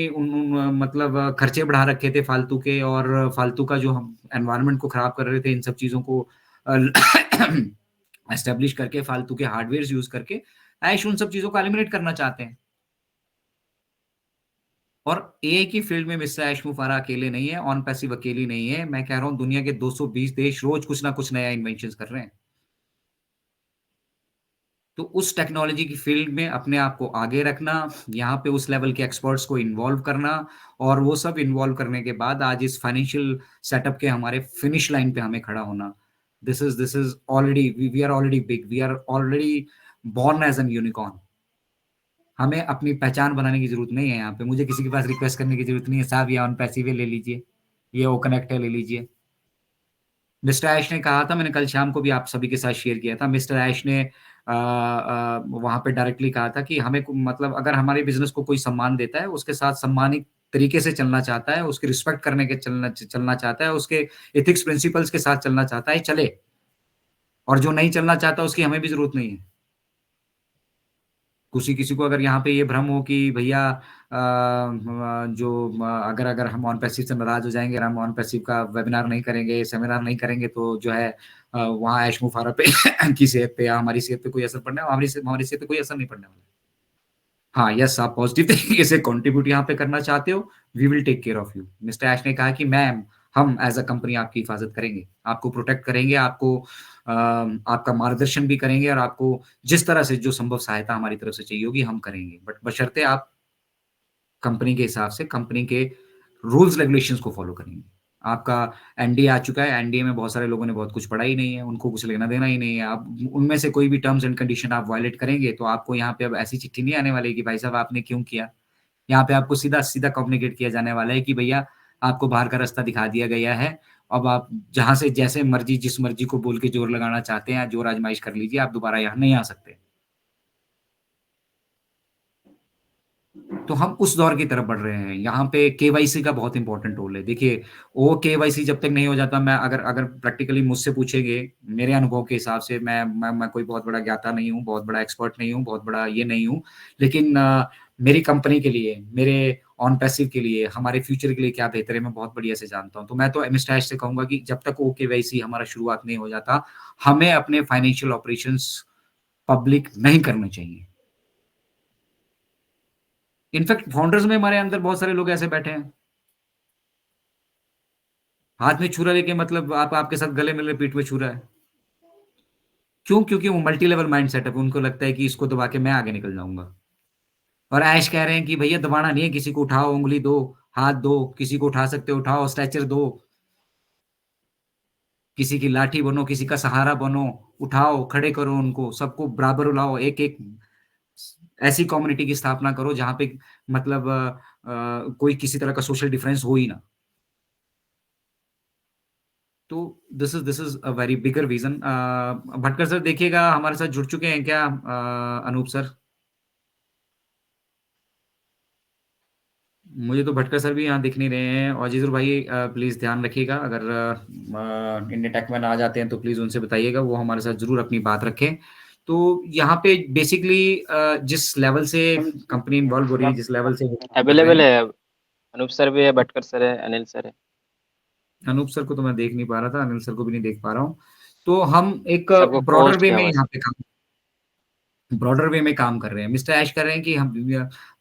उन उन मतलब खर्चे बढ़ा रखे थे फालतू के, और फालतू का जो हम एनवायरनमेंट को खराब कर रहे थे इन सब चीज़ों को अ, एस्टेब्लिश करके फालतू के हार्डवेयर्स यूज़ करके, ऐश उन सब चीज़ों को एलिमिनेट करना चाहते हैं। और एआई की फील्ड में मिस्टर ऐश मुफारा अकेले नहीं है, ऑन पैसिव अकेली नहीं है। मैं कह रहा हूँ दुनिया के 220 देश रोज़ कुछ ना कुछ नया इन्वेंशंस कर रहे हैं। तो उस टेक्नोलॉजी की फील्ड में अपने आप को आगे रखना, यहाँ पे उस लेवल के एक्सपर्ट्स को इन्वॉल्व करना, और वो सब इन्वॉल्व करने के बाद आज इस फाइनेंशियल सेटअप के हमारे फिनिश लाइन पे हमें खड़ा होना। This is already we are already big, we are already born as an unicorn. हमें अपनी पहचान बनाने की ज़रूरत नहीं है यहाँ पे। मुझे किसी के पास रिक्वेस्ट करने की ज़रूरत नहीं है, साहब ये ऑन पैसिव है ले लीजिए, ये ओ कनेक्ट है ले लीजिए। मिस्टर ऐश ने कहा था, मैंने कल शाम को भी आप सभी के साथ शेयर किया था, मिस्टर ऐश ने वहाँ पे डायरेक्टली कहा था कि हमें मतलब अगर हमारे बिज़नेस को कोई सम्मान देता है, उसके साथ सम्मानित तरीके से चलना चाहता है, उसकी रिस्पेक्ट करने के चलना चाहता है, उसके एथिक्स प्रिंसिपल्स के साथ चलना चाहता है, चले। और जो नहीं चलना चाहता, उसकी हमें भी ज़रूरत नहीं है। किसी को अगर यहाँ पे ये भ्रम हो कि भैया अगर अगर हम ऑन पैसिव से नाराज़ हो जाएँगे और हम ऑन पैसिव का वेबिनार नहीं करेंगे, सेमिनार नहीं करेंगे, तो जो है वहाँ ऐश मुफारा पे की सेहत पे या हमारी सेहत पे कोई असर पड़ने हमारी सेहत पे कोई असर नहीं पड़ने वाला। हाँ, यस, आप पॉज़िटिव तरीके से कंट्रीब्यूट यहाँ पे करना चाहते हो, we will take care of you. Mister Ash ने कहा कि हम एज़ अ कंपनी आपकी हिफ़ाज़त करेंगे, आपको प्रोटेक्ट करेंगे, आपका मार्गदर्शन भी करेंगे, और आपको जिस तरह से जो संभव सहायता हमारी तरफ से चाहिए होगी, हम करेंगे। बट बशर्ते आप कंपनी के हिसाब से, कंपनी के रूल्स रेगुलेशंस को फ़ॉलो करेंगे। आपका एनडीए आ चुका है, एनडीए में बहुत सारे लोगों ने बहुत कुछ पढ़ा ही नहीं है, उनको कुछ लेना-देना ही नहीं है। आप उनमें से कोई भी टर्म्स एंड कंडीशन आप वायलेट करेंगे, तो आपको यहाँ पे अब ऐसी चिट्ठी नहीं आने वाली है कि भाई साहब आपने क्यों किया? यहाँ पे आपको सीधा-सीधा कम्युनिकेट किया जाने वाला है कि भैया आपको बाहर का रास्ता दिखा दिया गया है। अब आप जहाँ से जैसे मर्ज़ी, जिस मर्ज़ी को बोल के ज़ोर लगाना चाहते हैं, ज़ोर आज़माइश कर लीजिए, आप दोबारा यहाँ नहीं आ सकते। तो हम उस दौर की तरफ बढ़ रहे हैं। यहाँ पे केवाईसी का बहुत इम्पोर्टेंट रोल है। देखिए, वो केवाईसी जब तक नहीं हो जाता, मैं अगर अगर प्रैक्टिकली मुझसे पूछेंगे, मेरे अनुभव के हिसाब से, मैं कोई बहुत बड़ा ज्ञाता नहीं हूँ, बहुत बड़ा एक्सपर्ट नहीं हूँ, बहुत बड़ा ये नहीं हूँ। लेकिन मेरी कंपनी के लिए, मेरे ऑन पैसिव के लिए, हमारे फ्यूचर के लिए क्या बेहतर है, मैं बहुत बढ़िया से जानता हूँ। तो मैं तो मिस्टर ऐश से कहूँगा कि जब तक वो केवाईसी हमारा शुरुआत नहीं हो जाता, हमें अपने फाइनेंशियल ऑपरेशंस पब्लिक नहीं करने चाहिए। इनफैक्ट फाउंडर्स में हमारे अंदर बहुत सारे लोग ऐसे बैठे हैं। हाथ में छुरा लेके मतलब आप आपके साथ गले मिल रहे, पीठ में छुरा है। क्यों? क्योंकि वो मल्टी लेवल माइंड सेटअप है, उनको लगता है कि इसको दबा के मैं आगे निकल जाऊँगा। और ऐश कह रहे हैं कि भैया दबाना नहीं है, किसी को उठाओ, उँगली दो, हाथ दो, किसी को उठा सकते हो उठाओ, स्ट्रेचर दो, किसी की लाठी बनो, किसी का सहारा बनो, उठाओ, खड़े करो उनको, सबको बराबर लाओ, एक-एक ऐसी कम्युनिटी की स्थापना करो जहाँ पे मतलब कोई किसी तरह का सोशल डिफरेंस हो ही ना। तो this is a very bigger vision. Bhatkar sir देखिएगा हमारे साथ जुड़ चुके हैं क्या अनूप सर? मुझे तो भटकर सर भी यहाँ दिख नहीं रहे हैं, और जीज़र भाई प्लीज़ ध्यान रखिएगा, अगर इंडियन टेकमैन आ जाते हैं तो प्लीज़ उनसे बताइएगा, वो हमारे साथ ज़रूर अपनी बात रखें। तो यहाँ पे बेसिकली जिस लेवल से कंपनी इन्वॉल्व हो रही है, जिस लेवल से वो काम कर रहे अवेलेबल हैं, है। अनूप सर भी है, भटकर सर है, अनिल सर है। अनूप सर को तो मैं देख नहीं पा रहा था, अनिल सर को भी नहीं देख पा रहा हूँ। तो हम एक सबको ब्रॉडर पोस्ट वे किया में हुआ है यहाँ सर। पे ब्रॉडर वे में काम कर रहे हैं। मिस्टर ऐश कह रहे हैं कि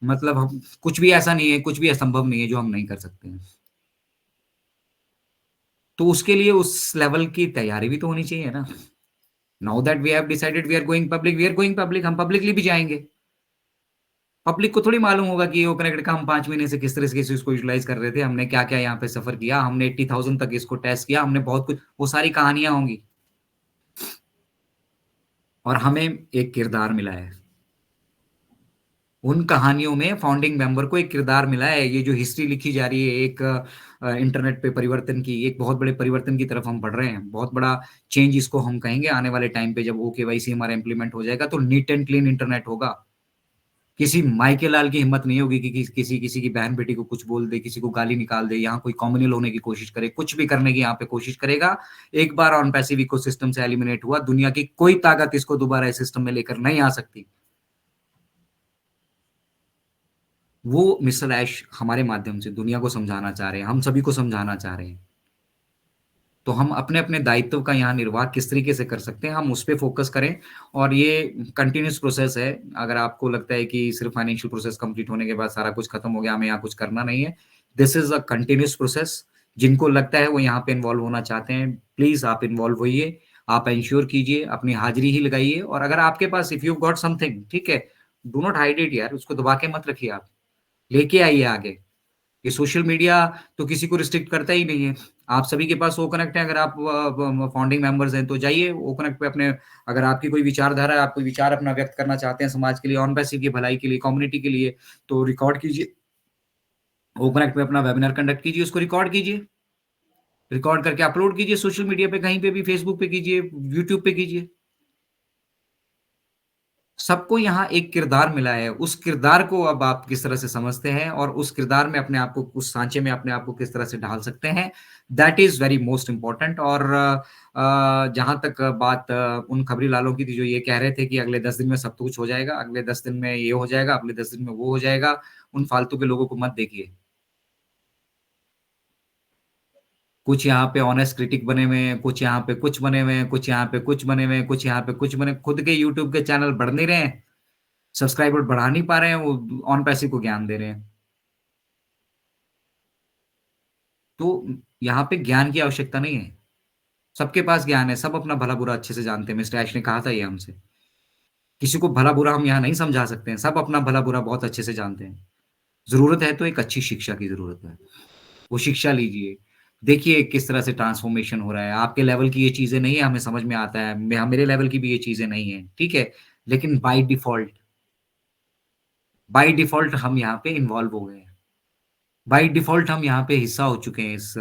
मतलब हम कुछ भी ऐसा नहीं है, कुछ भी असंभव नहीं है जो हम नहीं कर सकते हैं। तो उसके लिए उस लेवल की तैयारी भी तो होनी चाहिए ना। Now that we have decided we are going public, हम पब्लिकली भी जाएँगे। पब्लिक को थोड़ी मालूम होगा कि वो कनेक्ट का हम 5 महीने से किस तरीके से इसको यूटिलाइज़ कर रहे थे, हमने क्या-क्या यहाँ पे सफ़र किया, हमने 80,000 तक इसको टेस्ट किया, हमने बहुत कुछ, वो सारी कहानियाँ होंगी। और हमें एक किरदार मिला है उन कहानियों में। फाउंडिंग मेंबर को एक किरदार मिला है। ये जो हिस्ट्री लिखी जा रही है एक इंटरनेट पे परिवर्तन की, एक बहुत बड़े परिवर्तन की तरफ हम बढ़ रहे हैं, बहुत बड़ा चेंज इसको हम कहेंगे आने वाले टाइम पे। जब OKYC हमारा इंप्लीमेंट हो जाएगा तो नीट एंड क्लीन इंटरनेट होगा। किसी माई के लाल की हिम्मत नहीं होगी कि किसी किसी की बहन बेटी को कुछ बोल दे, किसी को गाली निकाल दे, यहाँ कोई कॉम्युनल होने की कोशिश करे, कुछ भी करने की यहाँ पे कोशिश करेगा। एक बार ऑन पैसिव इकोसिस्टम से एलिमिनेट हुआ, दुनिया की कोई ताकत इसको दोबारा इस सिस्टम में लेकर नहीं आ सकती। वो मिस्टर ऐश हमारे माध्यम से दुनिया को समझाना चाह रहे हैं, हम सभी को समझाना चाह रहे हैं। तो हम अपने अपने दायित्व का यहाँ निर्वाह किस तरीके से कर सकते हैं, हम उस पर फोकस करें। और ये कंटिन्यूस प्रोसेस है। अगर आपको लगता है कि सिर्फ फाइनेंशियल प्रोसेस कंप्लीट होने के बाद सारा कुछ खत्म हो गया, हमें यहाँ कुछ करना नहीं है, this is a continuous process. जिनको लगता है वो यहाँ पे इन्वॉल्व होना चाहते हैं, प्लीज आप इन्वॉल्व होइए, आप इंश्योर कीजिए, अपनी हाजिरी ही लगाइए। और अगर आपके पास इफ यू गॉट समथिंग, ठीक है, डू नॉट हाइड इट यार, उसको दबा के मत रखिए, आप लेके आइए आगे। ये सोशल मीडिया तो किसी को रिस्ट्रिक्ट करता ही नहीं है। आप सभी के पास ओ कनेक्ट है। अगर आप फाउंडिंग मेंबर्स हैं तो जाइए ओ कनेक्ट पे अपने, अगर आपकी कोई विचारधारा है, आप कोई विचार अपना व्यक्त करना चाहते हैं समाज के लिए, ऑन पैसिव की भलाई के लिए, कम्युनिटी के लिए, तो रिकॉर्ड कीजिए, ओ कनेक्ट पे अपना वेबिनार कंडक्ट कीजिए, उसको रिकॉर्ड कीजिए, रिकॉर्ड करके अपलोड कीजिए सोशल मीडिया पे, कहीं पे भी, फेसबुक पे कीजिए, यूट्यूब पे कीजिए। सबको यहाँ एक किरदार मिला है, उस किरदार को अब आप किस तरह से समझते हैं और उस किरदार में अपने आप को, उस सांचे में अपने आप को किस तरह से ढाल सकते हैं, that is very most important. और जहां तक बात उन खबरी लालों की थी जो ये कह रहे थे कि अगले 10 दिन में सब कुछ हो जाएगा, अगले 10 दिन में ये हो जाएगा, अगले 10 दिन में वो हो जाएगा, उन फालतू के लोगों को मत देखिए। कुछ यहाँ पे ऑनेस्ट क्रिटिक बने हुए हैं, कुछ यहाँ पे कुछ बने हुए हैं, कुछ यहाँ पे कुछ बने हुए हैं, कुछ यहाँ पे कुछ बने, खुद के यूट्यूब के चैनल बढ़ नहीं रहे हैं, सब्सक्राइबर बढ़ा नहीं पा रहे हैं, वो ऑन पैसिव को ज्ञान दे रहे हैं। तो यहाँ पे ज्ञान की आवश्यकता नहीं है, सबके पास ज्ञान है, सब अपना भला बुरा अच्छे से जानते हैं। मिस्टर ऐश ने कहा था ये हमसे, किसी को भला बुरा हम यहाँ नहीं समझा सकते हैं, सब अपना भला बुरा बहुत अच्छे से जानते हैं। जरूरत है तो एक अच्छी शिक्षा की जरूरत है, वो शिक्षा लीजिए, देखिए किस तरह से ट्रांसफॉर्मेशन हो रहा है। आपके लेवल की ये चीजें नहीं है, हमें समझ में आता है, मेरे लेवल की भी ये चीजें नहीं है, ठीक है, लेकिन बाय डिफॉल्ट हम यहाँ पे इन्वॉल्व हो गए हैं, बाय डिफॉल्ट हम यहाँ पे हिस्सा हो चुके हैं इस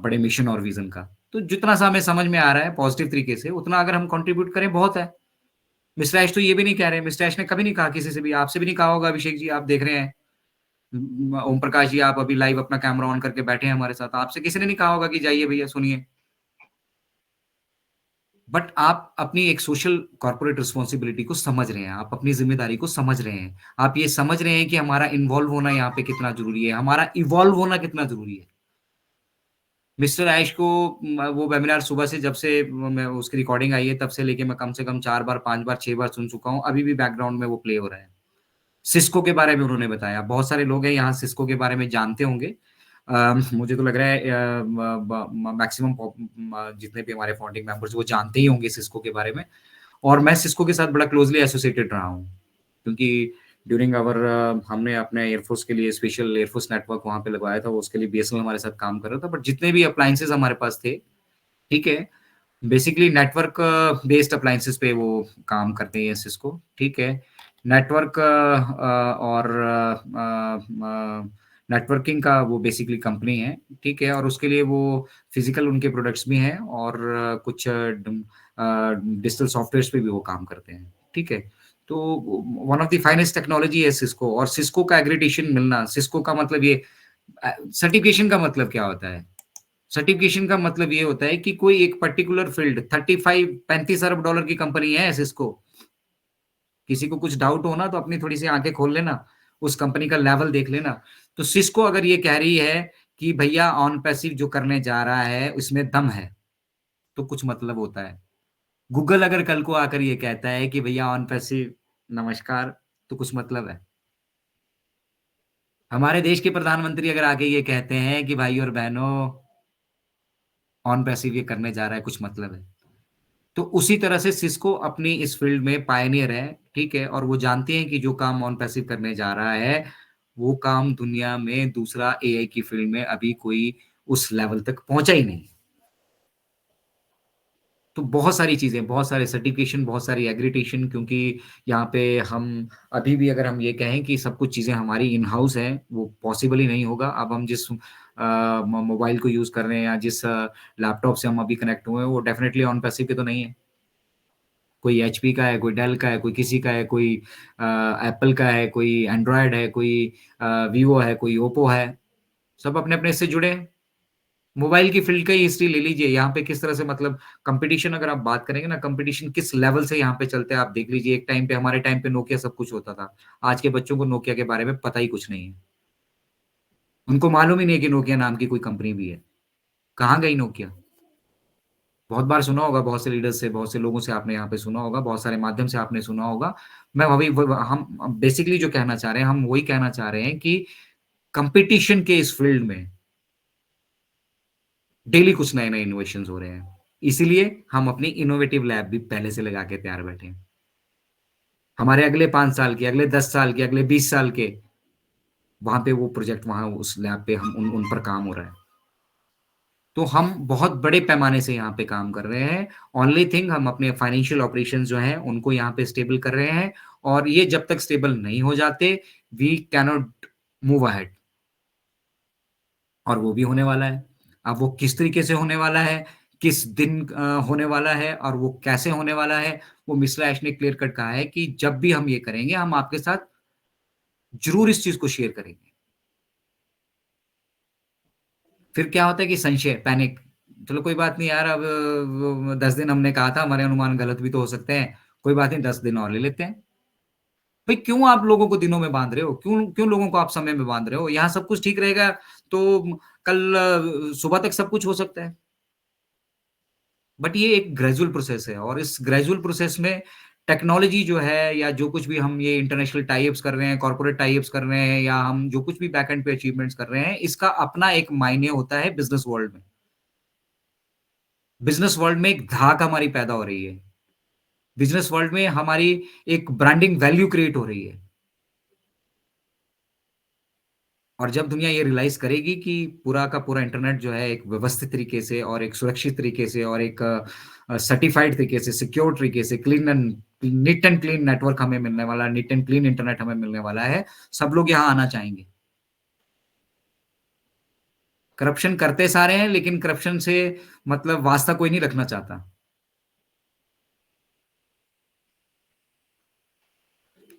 बड़े मिशन और विजन का। तो जितना सा हमें समझ में आ रहा है पॉजिटिव तरीके से, उतना अगर हम कंट्रीब्यूट करें बहुत है। मिस्टर ऐश तो ये भी नहीं कह रहे, मिस्टर ऐश ने कभी नहीं कहा किसी से भी, आपसे भी नहीं कहा होगा, अभिषेक जी आप देख रहे हैं, ओम प्रकाश जी आप अभी लाइव अपना कैमरा ऑन करके बैठे हैं हमारे साथ, आपसे किसी ने नहीं कहा होगा कि जाइए भैया सुनिए। बट आप अपनी एक सोशल कॉर्पोरेट रिस्पॉन्सिबिलिटी को समझ रहे हैं, आप अपनी जिम्मेदारी को समझ रहे हैं, आप ये समझ रहे हैं कि हमारा इन्वॉल्व होना यहाँ पे कितना जरूरी है, हमारा इवॉल्व होना कितना जरूरी है। मिस्टर ऐश को वो वेबिनार सुबह से, जब से मैं उसकी रिकॉर्डिंग आई है तब से लेके मैं कम से कम 4 बार 5 बार 6 बार सुन चुका हूँ, अभी भी बैकग्राउंड में वो प्ले हो रहा है। सिस्को के बारे में उन्होंने बताया, बहुत सारे लोग हैं यहाँ सिस्को के बारे में जानते होंगे। मुझे तो लग रहा है मैक्सिमम जितने भी हमारे फाउंडिंग मेंबर्स वो जानते ही होंगे सिस्को के बारे में। और मैं सिस्को के साथ बड़ा क्लोजली एसोसिएटेड रहा हूँ, क्योंकि ड्यूरिंग आवर हमने अपने एयरफोर्स के लिए स्पेशल एयरफोर्स नेटवर्क वहाँ पे लगवाया था, उसके लिए BSNL हमारे साथ काम कर रहा था। बट जितने भी अप्लायंसेज हमारे पास थे, ठीक है, बेसिकली नेटवर्क बेस्ड अप्लायंसेस पे वो काम करते हैं सिस्को, ठीक है, नेटवर्क और नेटवर्किंग का वो बेसिकली कंपनी है, ठीक है, और उसके लिए वो फिजिकल उनके प्रोडक्ट्स भी हैं और कुछ डिजिटल सॉफ्टवेयर पे भी वो काम करते हैं, ठीक है। तो one of the finest technology है सिस्को, और सिस्को का एग्रीडेशन मिलना, सिस्को का मतलब ये सर्टिफिकेशन का मतलब क्या होता है, सर्टिफिकेशन का मतलब ये होता है कि कोई एक पर्टिकुलर फील्ड 35 अरब डॉलर की कंपनी है सिस्को, किसी को कुछ डाउट हो ना तो अपनी थोड़ी सी आंखें खोल लेना, उस कंपनी का लेवल देख लेना। तो सिस्को अगर ये कह रही है कि भैया ऑन पैसिव जो करने जा रहा है उसमें दम है, तो कुछ मतलब होता है। गूगल अगर कल को आकर ये कहता है कि भैया ऑन पैसिव नमस्कार, तो कुछ मतलब है। हमारे देश के प्रधानमंत्री अगर आके ये कहते हैं कि भाई और बहनों ऑन पैसिव ये करने जा रहा है, कुछ मतलब है। तो उसी तरह से सिस्को अपनी इस फील्ड में पायनियर है, ठीक है, और वो जानते हैं कि जो काम ऑन पैसिव करने जा रहा है वो काम दुनिया में दूसरा AI की फील्ड में अभी कोई उस लेवल तक पहुंचा ही नहीं। तो बहुत सारी चीज़ें, बहुत सारे सर्टिफ़िकेशन, बहुत सारी एक्रेडिटेशन, क्योंकि यहाँ पे हम अभी भी अगर हम ये कहें कि सब कुछ चीज़ें हमारी इन हाउस हैं, वो पॉसिबल ही नहीं होगा। अब हम जिस मोबाइल को यूज़ कर रहे हैं या जिस लैपटॉप से हम अभी कनेक्ट हुए हैं, वो डेफ़िनेटली ऑन पैसिव के तो नहीं है। कोई एचपी का है, कोई डेल का है, कोई किसी का है, कोई एप्पल का है, कोई एंड्रॉयड है, कोई वीवो है, कोई ओप्पो है, सब अपने-अपने इससे जुड़े हैं। मोबाइल की फ़ील्ड का ही हिस्ट्री ले लीजिए, यहाँ पे किस तरह से मतलब कॉम्पिटिशन अगर आप बात करेंगे ना, कॉम्पिटिशन किस लेवल से यहाँ पे चलते हैं, आप देख लीजिए। एक टाइम पे हमारे टाइम पे नोकिया सब कुछ होता था। आज के बच्चों को नोकिया के बारे में पता ही कुछ नहीं है। उनको मालूम ही नहीं है कि नोकिया नाम की कोई कंपनी भी है। कहाँ गई नोकिया? बहुत बार सुना होगा, बहुत से लीडर्स से, बहुत से लोगों से आपने यहाँ पे सुना होगा, बहुत सारे माध्यम से आपने सुना होगा। मैं अभी व हम बेसिकली जो कहना चाह रहे हैं, हम वही कहना चाह रहे हैं कि कॉम्पिटिशन के इस फ़ील्ड में डेली कुछ नए-नए इनोवेशंस हो रहे हैं। इसीलिए हम अपनी इनोवेटिव लैब भी पहले से लगा के तैयार बैठे हैं। हमारे अगले 5 साल के, अगले 10 साल के, अगले 20 साल के, वहाँ पे वो प्रोजेक्ट वहाँ उस लैब पे हम उन उन पर काम हो रहा है। तो हम बहुत बड़े पैमाने से यहाँ पे काम कर रहे हैं। ओनली थिंग हम अपने फाइनेंशियल ऑपरेशंस जो हैं, उनको यहाँ पे स्टेबल कर रहे हैं और ये जब तक स्टेबल नहीं हो जाते, we can not move ahead. और वो भी होने वाला है। अब वो किस तरीके से होने वाला है, किस दिन होने वाला है और वो कैसे होने वाला है, वो मिस्टर ऐश ने क्लियर कट कहा है कि जब भी हम ये करेंगे, हम आपके साथ ज़रूर इस चीज़ को शेयर करेंगे। फिर क्या होता है कि संशय, पैनिक, चलो कोई बात नहीं यार, अब 10 दिन हमने कहा था, हमारे अनुमान गलत भी तो हो सकते हैं, कोई बात नहीं 10 दिन और ले लेते हैं। भाई क्यों आप लोगों को दिनों में बाँध रहे हो? क्यों क्यों लोगों को आप समय में बाँध रहे हो? यहाँ सब कुछ ठीक रहेगा, तो कल सुबह तक सब कुछ हो सकता है। बट ये एक ग्रेजुअल प्रोसेस है और इस ग्रेजुअल प्रोसेस में टेक्नोलॉजी जो है या जो कुछ भी हम ये इंटरनेशनल टाई अप्स कर रहे हैं, कॉर्पोरेट टाई अप्स कर रहे हैं या हम जो कुछ भी बैक एंड पे अचीवमेंट्स कर रहे हैं, इसका अपना एक मायने होता है बिज़नेस वर्ल्ड में। बिज़नेस वर्ल्ड में एक धाक हमारी पैदा हो रही है। बिज़नेस वर्ल्ड में हमारी एक ब्रांडिंग वैल्यू क्रिएट हो रही है। और जब दुनिया ये रियलाइज़ करेगी कि पूरा का पूरा इंटरनेट जो है एक व्यवस्थित तरीके से और एक सुरक्षित तरीके से और एक सर्टिफ़ाइड तरीके से, सिक्योर तरीके से, नीट एंड क्लीन नेटवर्क हमें मिलने वाला है, नीट एंड क्लीन इंटरनेट हमें मिलने वाला है, सब लोग यहाँ आना चाहेंगे। करप्शन करते सारे हैं, लेकिन करप्शन से मतलब वास्ता कोई नहीं रखना चाहता।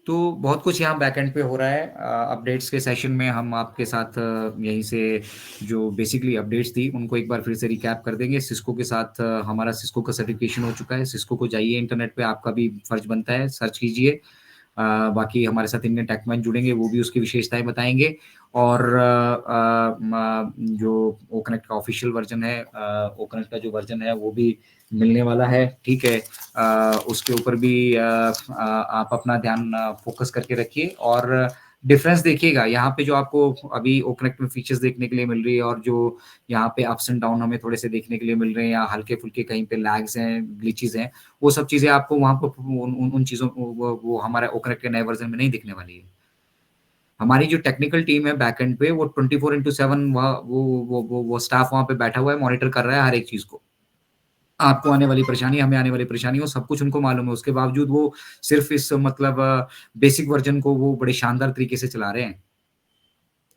तो बहुत कुछ यहाँ बैकएंड पे हो रहा है। अपडेट्स के सेशन में हम आपके साथ यहीं से जो बेसिकली अपडेट्स थी उनको एक बार फिर से रिकैप कर देंगे। सिस्को के साथ हमारा सिस्को का सर्टिफिकेशन हो चुका है। सिस्को को जाइए इंटरनेट पे, आपका भी फर्ज बनता है, सर्च कीजिए। बाकी हमारे साथ इंडियन टेकमैन जुड़ेंगे, वो भी उसकी विशेषताएं बताएंगे। और जो ओ कनेक्ट का ऑफिशियल वर्जन है, ओ कनेक्ट का जो वर्जन है वो भी मिलने वाला है, ठीक है। उसके ऊपर भी आप अपना ध्यान फोकस करके रखिए और डिफरेंस देखिएगा। यहाँ पे जो आपको अभी ओ कनेक्ट में फीचर्स देखने के लिए मिल रही है और जो यहाँ पे अप्स एंड डाउन हमें थोड़े से देखने के लिए मिल रहे हैं या हल्के फुल्के कहीं पे लैग्स हैं, ग्लिचेस हैं, वो सब चीज़ें आपको वहाँ पर उन चीज़ों वो हमारे ओ कनेक्ट के नए वर्जन में नहीं दिखने वाली है। हमारी जो टेक्निकल टीम है बैकएंड पे, वो 24/7 वो स्टाफ वहाँ पे बैठा हुआ है, मॉनिटर कर रहा है हर एक चीज़ को। आपको आने वाली परेशानी, हमें आने वाली परेशानी, वो सब कुछ उनको मालूम है। उसके बावजूद वो सिर्फ़ इस मतलब बेसिक वर्ज़न को वो बड़े शानदार तरीके से चला रहे हैं।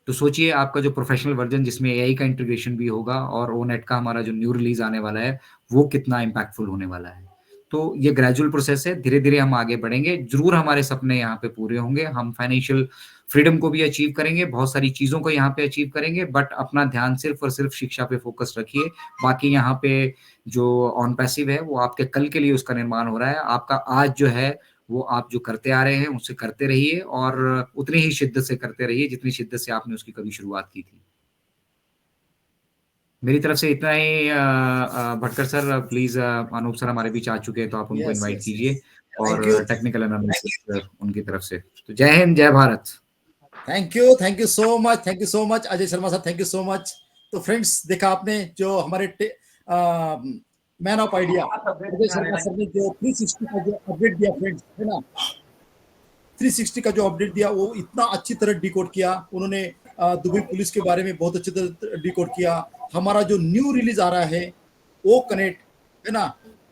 तो सोचिए आपका जो प्रोफ़ेशनल वर्ज़न जिसमें एआई का इंटीग्रेशन भी होगा और ओनेट का हमारा जो न्यू रिलीज़ आने वाला है, वो कितना इम्पैक्टफुल होने वाला है। तो ये ग्रेजुअल प्रोसेस है, धीरे-धीरे हम आगे बढ़ेंगे। ज़रूर हमारे सपने यहाँ पे पूरे होंगे। हम फाइनेंशियल फ्रीडम को भी अचीव करेंगे, बहुत सारी चीज़ों को यहाँ पे अचीव करेंगे, बट अपना ध्यान सिर्फ़ और सिर्फ़ शिक्षा पे फ़ोकस रखिए। बाकी यहाँ पे जो ऑन पैसिव है, वो आपके कल के लिए उसका निर्माण हो रहा है। आपका आज जो है, वो आप जो करते आ रहे हैं, उससे करते रहिए और उतनी ही शिद्दत से करते रहिए, जितनी शिद्दत से आपने उसकी कभी शुरुआत की थी। मेरी तरफ से इतना ही Bhatkar sir please Anup sir हमारे बीच आ चुके हैं, तो आप उनको यस इनवाइट यस कीजिए यस थैंक यू और टेक्निकल एनालिसिस उनकी तरफ से। तो जय हिंद, जय Bharat. Thank you so much Ajay Sharma साहब, थैंक यू सो मच। तो फ्रेंड्स, देखा आपने जो हमारे man of idea Ajay Sharma sir ने जो 360 का जो अपडेट दिया फ्रेंड्स, है ना, 360 का जो अपडेट दिया वो इतना अच्छी तरह डिकोड किया उन्होंने। दुबई पुलिस के बारे में बहुत अच्छी तरह डिकोड किया। हमारा जो न्यू रिलीज आ रहा है, वो कनेक्ट, है ना,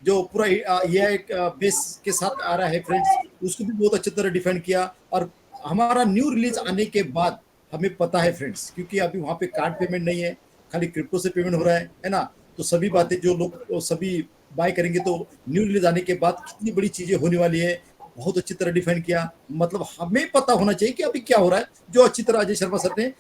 जो पूरा AI बेस के साथ आ रहा है फ्रेंड्स, उसको भी बहुत अच्छी तरह डिफाइन किया। और हमारा न्यू रिलीज आने के बाद हमें पता है फ्रेंड्स, क्योंकि अभी वहाँ पे कार्ड पेमेंट नहीं है, खाली क्रिप्टो से पेमेंट हो रहा है ना। तो सभी बातें जो लोग सभी बाय करेंगे, तो न्यू रिलीज आने के बाद कितनी बड़ी चीजें होने वाली है, बहुत अच्छी तरह डिफाइन किया। मतलब हमें पता होना चाहिए कि अभी क्या हो रहा है, जो अच्छी तरह अजय शर्मा सर ने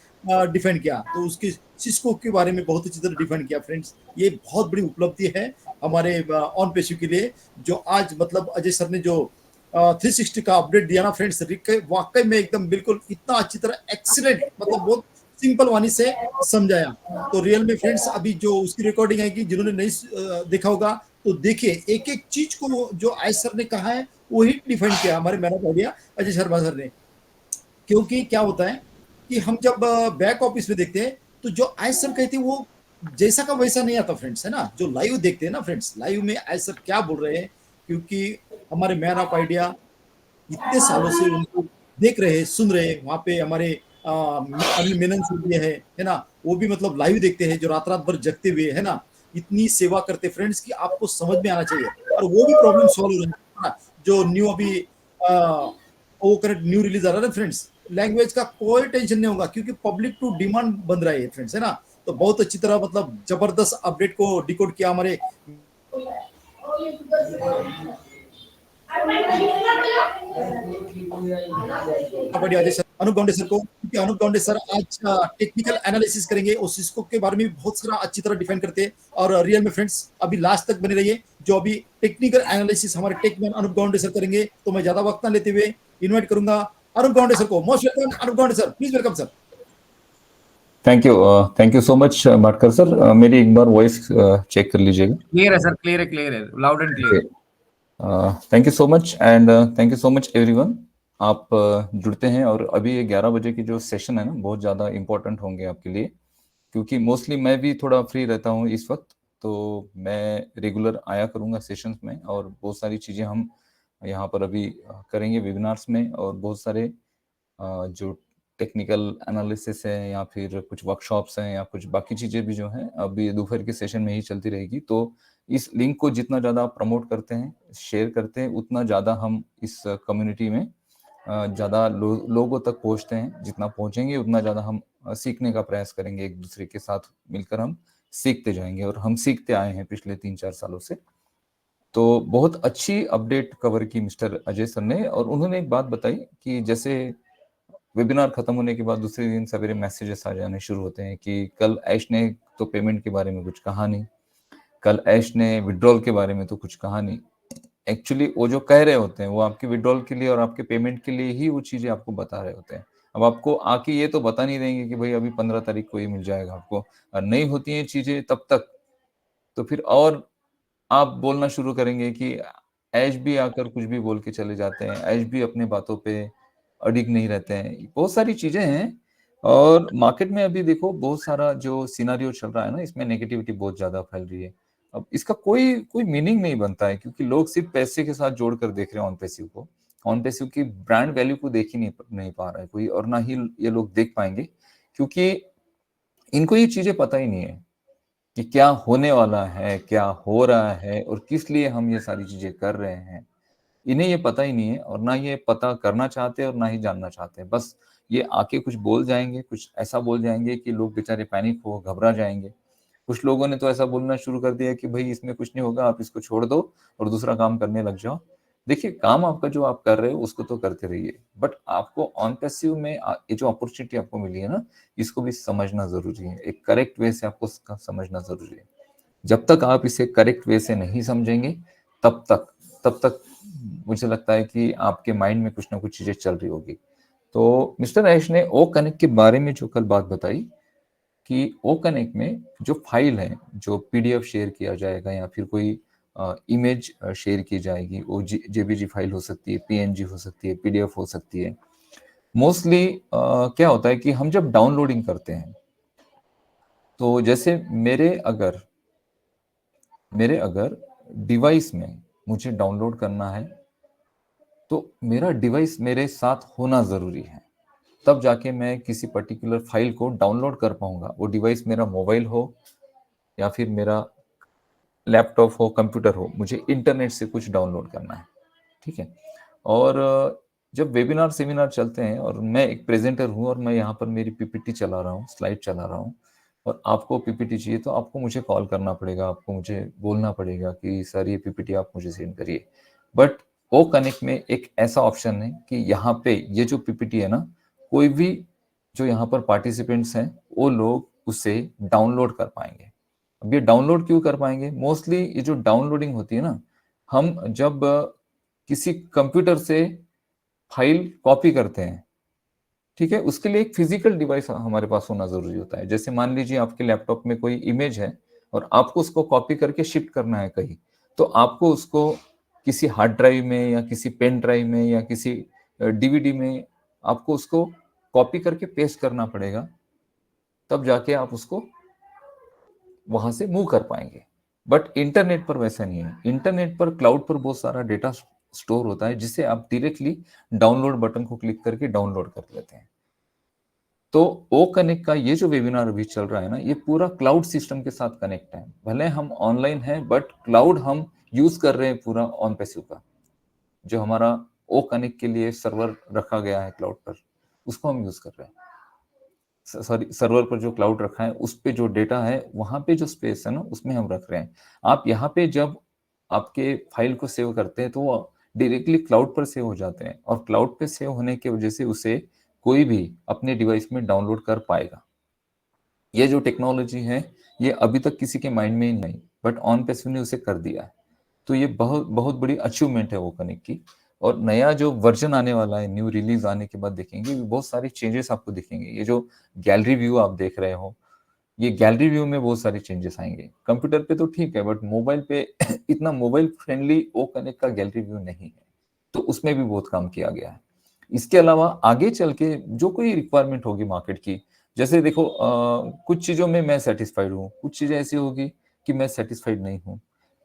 डिफाइन किया। तो उसके सिस्को के बारे में बहुत अच्छी तरह डिफाइन किया फ्रेंड्स। ये बहुत बड़ी उपलब्धि है हमारे ऑन पेशिव के लिए, जो आज मतलब अजय सर ने जो 360 का अपडेट दिया ना फ्रेंड्स, वाकई में एकदम बिल्कुल इतना अच्छी तरह एक्सीलेंट, मतलब बहुत सिंपल वाणी से समझाया। तो रियल में फ्रेंड्स अभी जो उसकी रिकॉर्डिंग आएगी, जिन्होंने नहीं देखा होगा तो देखिए, एक एक चीज को जो आय सर ने कहा है वही डिफाइन किया हमारे man of India Ajay Sharma sir ने। क्योंकि क्या होता है कि हम जब बैक ऑफिस में देखते हैं, तो जो आय सर कहते हैं वो जैसा का वैसा नहीं आता फ्रेंड्स, है ना। जो लाइव देखते हैं ना फ्रेंड्स, लाइव में आय सर क्या बोल रहे हैं, क्योंकि हमारे मैन ऑफ आइडिया इतने सालों से उनको देख रहे हैं, सुन रहे हैं। वहाँ पे हमारे अनिल मेनन सर भी है ना, वो भी मतलब लाइव देखते हैं, जो रात रात भर जगते हुए, है ना, इतनी सेवा करते फ्रेंड्स कि आपको समझ में आना चाहिए। और वो भी प्रॉब्लम सॉल्व हो रहा है ना। जो न्यू अभी वो करेक्ट न्यू रिलीज आ रहा है ना फ्रेंड्स, लैंग्वेज का कोई टेंशन नहीं होगा, क्योंकि पब्लिक टू डिमांड बन रहा है फ्रेंड्स, है ना। तो बहुत अच्छी तरह मतलब जबरदस्त अपडेट को डिकोड किया हमारे कबड्डी अजय सर, अनूप गांडे सर को, क्योंकि अनूप गांडे सर आज टेक्निकल एनालिसिस करेंगे और सिस्को के बारे में बहुत सारा अच्छी तरह डिफाइन करते हैं। और रियल में फ्रेंड्स अभी लास्ट तक बने रहिए, जो अभी टेक्निकल एनालिसिस हमारे टेकमैन अनूप गांडे सर करेंगे। तो मैं ज्यादा वक्त ना लेते हुए इनवाइट करूंगा अनूप गांडे सर को। Most welcome Anoop Gande sir, please welcome sir. Thank you so much Bhatkar sir. मेरी एक बार वॉइस चेक कर लीजिएगा। क्लियर है सर, क्लियर है, loud and clear. Thank you so much and thank you so much everyone. आप जुड़ते हैं और अभी ये 11 बजे की जो सेशन है ना, बहुत ज़्यादा इंपॉर्टेंट होंगे आपके लिए, क्योंकि मोस्टली मैं भी थोड़ा फ्री रहता हूँ इस वक्त, तो मैं रेगुलर आया करूँगा सेशंस में, और बहुत सारी चीज़ें हम यहाँ पर अभी करेंगे वेबिनार्स में, और बहुत सारे जो टेक्निकल एनालिसिस है या फिर कुछ वर्कशॉप्स हैं या कुछ बाकी चीज़ें भी जो हैं अभी दोपहर के सेशन में ही चलती रहेगी। तो इस लिंक को जितना ज़्यादा प्रमोट करते हैं, शेयर करते हैं, उतना ज़्यादा हम इस कम्युनिटी में ज़्यादा लोगों तक पहुँचते हैं। जितना पहुँचेंगे उतना ज़्यादा हम सीखने का प्रयास करेंगे, एक दूसरे के साथ मिलकर हम सीखते जाएंगे, और हम सीखते आए हैं पिछले 3-4 सालों से। तो बहुत अच्छी अपडेट कवर की मिस्टर अजय सर ने, और उन्होंने एक बात बताई कि जैसे वेबिनार खत्म होने के बाद दूसरे दिन सवेरे मैसेजेस आ जाने शुरू होते हैं कि कल ऐश ने तो पेमेंट के बारे में कुछ कहा नहीं, कल ऐश ने विड्रॉल के बारे में तो कुछ कहा नहीं। एक्चुअली वो जो कह रहे होते हैं वो आपके विड्रॉल के लिए और आपके पेमेंट के लिए ही वो चीजें आपको बता रहे होते हैं। अब आपको आके ये तो बता नहीं देंगे कि भाई अभी 15 तारीख को ये मिल जाएगा आपको, और नहीं होती हैं चीजें तब तक, तो फिर और आप बोलना शुरू करेंगे कि ऐश भी आकर कुछ भी बोल के चले जाते हैं, ऐश भी अपने बातों पे अडिग नहीं रहते हैं, बहुत सारी चीजें हैं। और मार्केट में अभी देखो बहुत सारा जो सिनारियो चल रहा है ना, इसमें नेगेटिविटी बहुत ज्यादा फैल रही है। अब इसका कोई कोई मीनिंग नहीं बनता है, क्योंकि लोग सिर्फ पैसे के साथ जोड़कर देख रहे हैं ऑन पैसिव को, ऑन पैसिव की ब्रांड वैल्यू को देख ही नहीं पा रहा है कोई, और ना ही ये लोग देख पाएंगे, क्योंकि इनको ये चीजें पता ही नहीं है कि क्या होने वाला है, क्या हो रहा है, और किस लिए हम ये सारी चीजें कर रहे हैं। इन्हें ये पता ही नहीं है, और ना ये पता करना चाहते हैं और ना ही जानना चाहते हैं। बस ये आके कुछ बोल जाएंगे, कुछ ऐसा बोल जाएंगे कि लोग बेचारे पैनिक हो, घबरा जाएंगे। कुछ लोगों ने तो ऐसा बोलना शुरू कर दिया कि भाई इसमें कुछ नहीं होगा, आप इसको छोड़ दो और दूसरा काम करने लग जाओ। देखिए, काम आपका जो आप कर रहे हो उसको तो करते रहिए, बट आपको ऑन पैसिव में ये जो अपॉर्चुनिटी आपको मिली है ना, इसको भी समझना जरूरी है, एक करेक्ट वे से आपको समझना जरूरी है। जब तक आप इसे करेक्ट वे से नहीं समझेंगे, तब तक मुझे लगता है कि आपके माइंड में कुछ ना कुछ चीजें चल रही होगी। तो मिस्टर ऐश ने ओ कनेक्ट के बारे में जो कल बात बताई कि ओ कनेक्ट में जो फाइल है, जो पीडीएफ शेयर किया जाएगा या फिर कोई इमेज शेयर की जाएगी, वो जेबीजी फाइल हो सकती है, पीएनजी हो सकती है, पीडीएफ हो सकती है। मोस्टली क्या होता है कि हम जब डाउनलोडिंग करते हैं, तो जैसे मेरे अगर डिवाइस में मुझे डाउनलोड करना है, तो मेरा डिवाइस मेरे साथ होना जरूरी है, तब जाके मैं किसी पर्टिकुलर फाइल को डाउनलोड कर पाऊंगा। वो डिवाइस मेरा मोबाइल हो या फिर मेरा लैपटॉप हो, कंप्यूटर हो, मुझे इंटरनेट से कुछ डाउनलोड करना है, ठीक है। और जब वेबिनार सेमिनार चलते हैं और मैं एक प्रेजेंटर हूँ और मैं यहाँ पर मेरी पीपीटी चला रहा हूँ, स्लाइड चला रहा हूँ, और आपको पीपीटी चाहिए तो आपको मुझे कॉल करना पड़ेगा, आपको मुझे बोलना पड़ेगा कि सर ये पीपीटी आप मुझे सेंड करिए। बट ओ कनेक्ट में एक ऐसा ऑप्शन है कि यहाँ पे ये जो पीपीटी है ना, कोई भी जो यहाँ पर पार्टिसिपेंट्स हैं वो लोग उसे डाउनलोड कर पाएंगे। अब ये डाउनलोड क्यों कर पाएंगे? मोस्टली ये जो डाउनलोडिंग होती है ना, हम जब किसी कंप्यूटर से फाइल कॉपी करते हैं, ठीक है, उसके लिए एक फिजिकल डिवाइस हमारे पास होना जरूरी होता है। जैसे मान लीजिए आपके लैपटॉप में कोई इमेज है और आपको उसको कॉपी करके शिफ्ट करना है कहीं, तो आपको उसको किसी हार्ड ड्राइव में या किसी पेन ड्राइव में या किसी डीवीडी में आपको उसको कॉपी करके पेस्ट करना पड़ेगा, तब जाके आप उसको वहां से मूव कर पाएंगे। बट इंटरनेट पर वैसा नहीं है। इंटरनेट पर क्लाउड पर बहुत सारा डेटा स्टोर होता है जिसे आप डायरेक्टली डाउनलोड बटन को क्लिक करके डाउनलोड कर लेते हैं। तो ओ कनेक्ट का ये जो वेबिनार अभी चल रहा है ना, ये पूरा क्लाउड सिस्टम के साथ कनेक्ट है। भले हम ऑनलाइन हैं बट क्लाउड हम यूज कर रहे हैं पूरा ऑन पैसिव का। जो हमारा ओ कनेक्ट के लिए सर्वर रखा गया है क्लाउड पर, उसको हम यूज कर रहे हैं। सॉरी, सर्वर पर जो क्लाउड रखा है उस पे जो डेटा है, वहां पे जो स्पेस है ना, उसमें हम रख रहे हैं। आप यहाँ पे जब आपके फाइल को सेव करते हैं तो वो डायरेक्टली क्लाउड पर सेव हो जाते हैं, और क्लाउड पे सेव होने की वजह से उसे कोई भी अपने डिवाइस में डाउनलोड कर पाएगा। ये जो टेक्नोलॉजी है ये अभी तक किसी के माइंड में ही नहीं, बट ऑन पैसिव ने उसे कर दिया है। तो ये बहुत बहुत बड़ी अचीवमेंट है वो कनेक्ट की। और नया जो वर्जन आने वाला है, न्यू रिलीज आने के बाद देखेंगे बहुत सारे चेंजेस आपको दिखेंगे। ये जो गैलरी व्यू आप देख रहे हो, ये गैलरी व्यू में बहुत सारे चेंजेस आएंगे। कंप्यूटर पे तो ठीक है, बट मोबाइल पे इतना मोबाइल फ्रेंडली ओ कनेक्ट का गैलरी व्यू नहीं है, तो उसमें भी बहुत काम किया गया है। इसके अलावा आगे चल के जो कोई रिक्वायरमेंट होगी मार्केट की, जैसे देखो कुछ चीजों में मैं सेटिस्फाइड हूँ, कुछ चीजें ऐसी होगी कि मैं सेटिस्फाइड नहीं हूँ,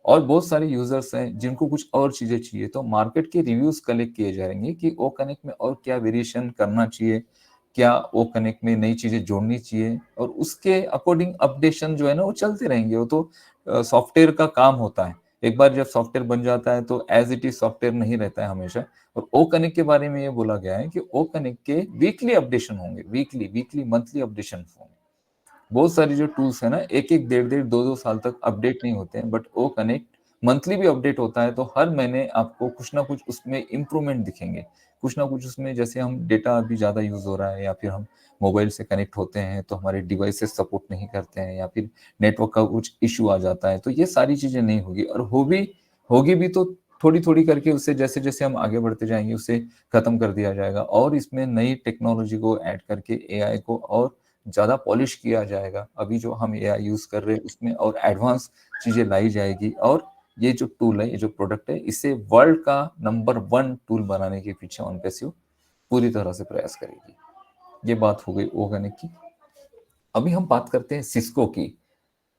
और बहुत सारे यूजर्स हैं जिनको कुछ और चीजें चाहिए। तो मार्केट के रिव्यूज कलेक्ट किए जाएंगे कि ओ कनेक्ट में और क्या वेरिएशन करना चाहिए, क्या ओ कनेक्ट में नई चीजें जोड़नी चाहिए, और उसके अकॉर्डिंग अपडेशन जो है ना वो चलते रहेंगे। वो तो सॉफ्टवेयर का काम होता है। एक बार जब सॉफ्टवेयर बन जाता है तो एज इट इज सॉफ्टवेयर नहीं रहता है हमेशा। और ओ कनेक्ट के बारे में ये बोला गया है कि ओ कनेक्ट के वीकली अपडेशन होंगे, वीकली मंथली अपडेशन होंगे। बहुत सारी जो टूल्स है ना, एक एक डेढ़ डेढ़ दो दो साल तक अपडेट नहीं होते हैं, बट ओ कनेक्ट मंथली भी अपडेट होता है। तो हर महीने आपको कुछ ना कुछ उसमें इंप्रूवमेंट दिखेंगे, कुछ ना कुछ उसमें। जैसे हम डेटा अभी ज्यादा यूज हो रहा है, या फिर हम मोबाइल से कनेक्ट होते हैं तो हमारे डिवाइसेस सपोर्ट नहीं करते हैं, या फिर नेटवर्क का कुछ इश्यू आ जाता है, तो ये सारी चीजें नहीं होगी। और होगी भी तो थोड़ी थोड़ी करके उससे जैसे जैसे हम आगे बढ़ते जाएंगे उसे खत्म कर दिया जाएगा, और इसमें नई टेक्नोलॉजी को ऐड करके एआई को और ज्यादा पॉलिश किया जाएगा। अभी जो हम एआई यूज कर रहे हैं उसमें और एडवांस चीजें लाई जाएगी, और ये जो टूल है, ये जो प्रोडक्ट है, इसे वर्ल्ड का नंबर 1 टूल बनाने के पीछे ऑन पैसिव पूरी तरह से प्रयास करेगी। ये बात हो गई ओ कनेक्ट की। अभी हम बात करते हैं सिस्को की।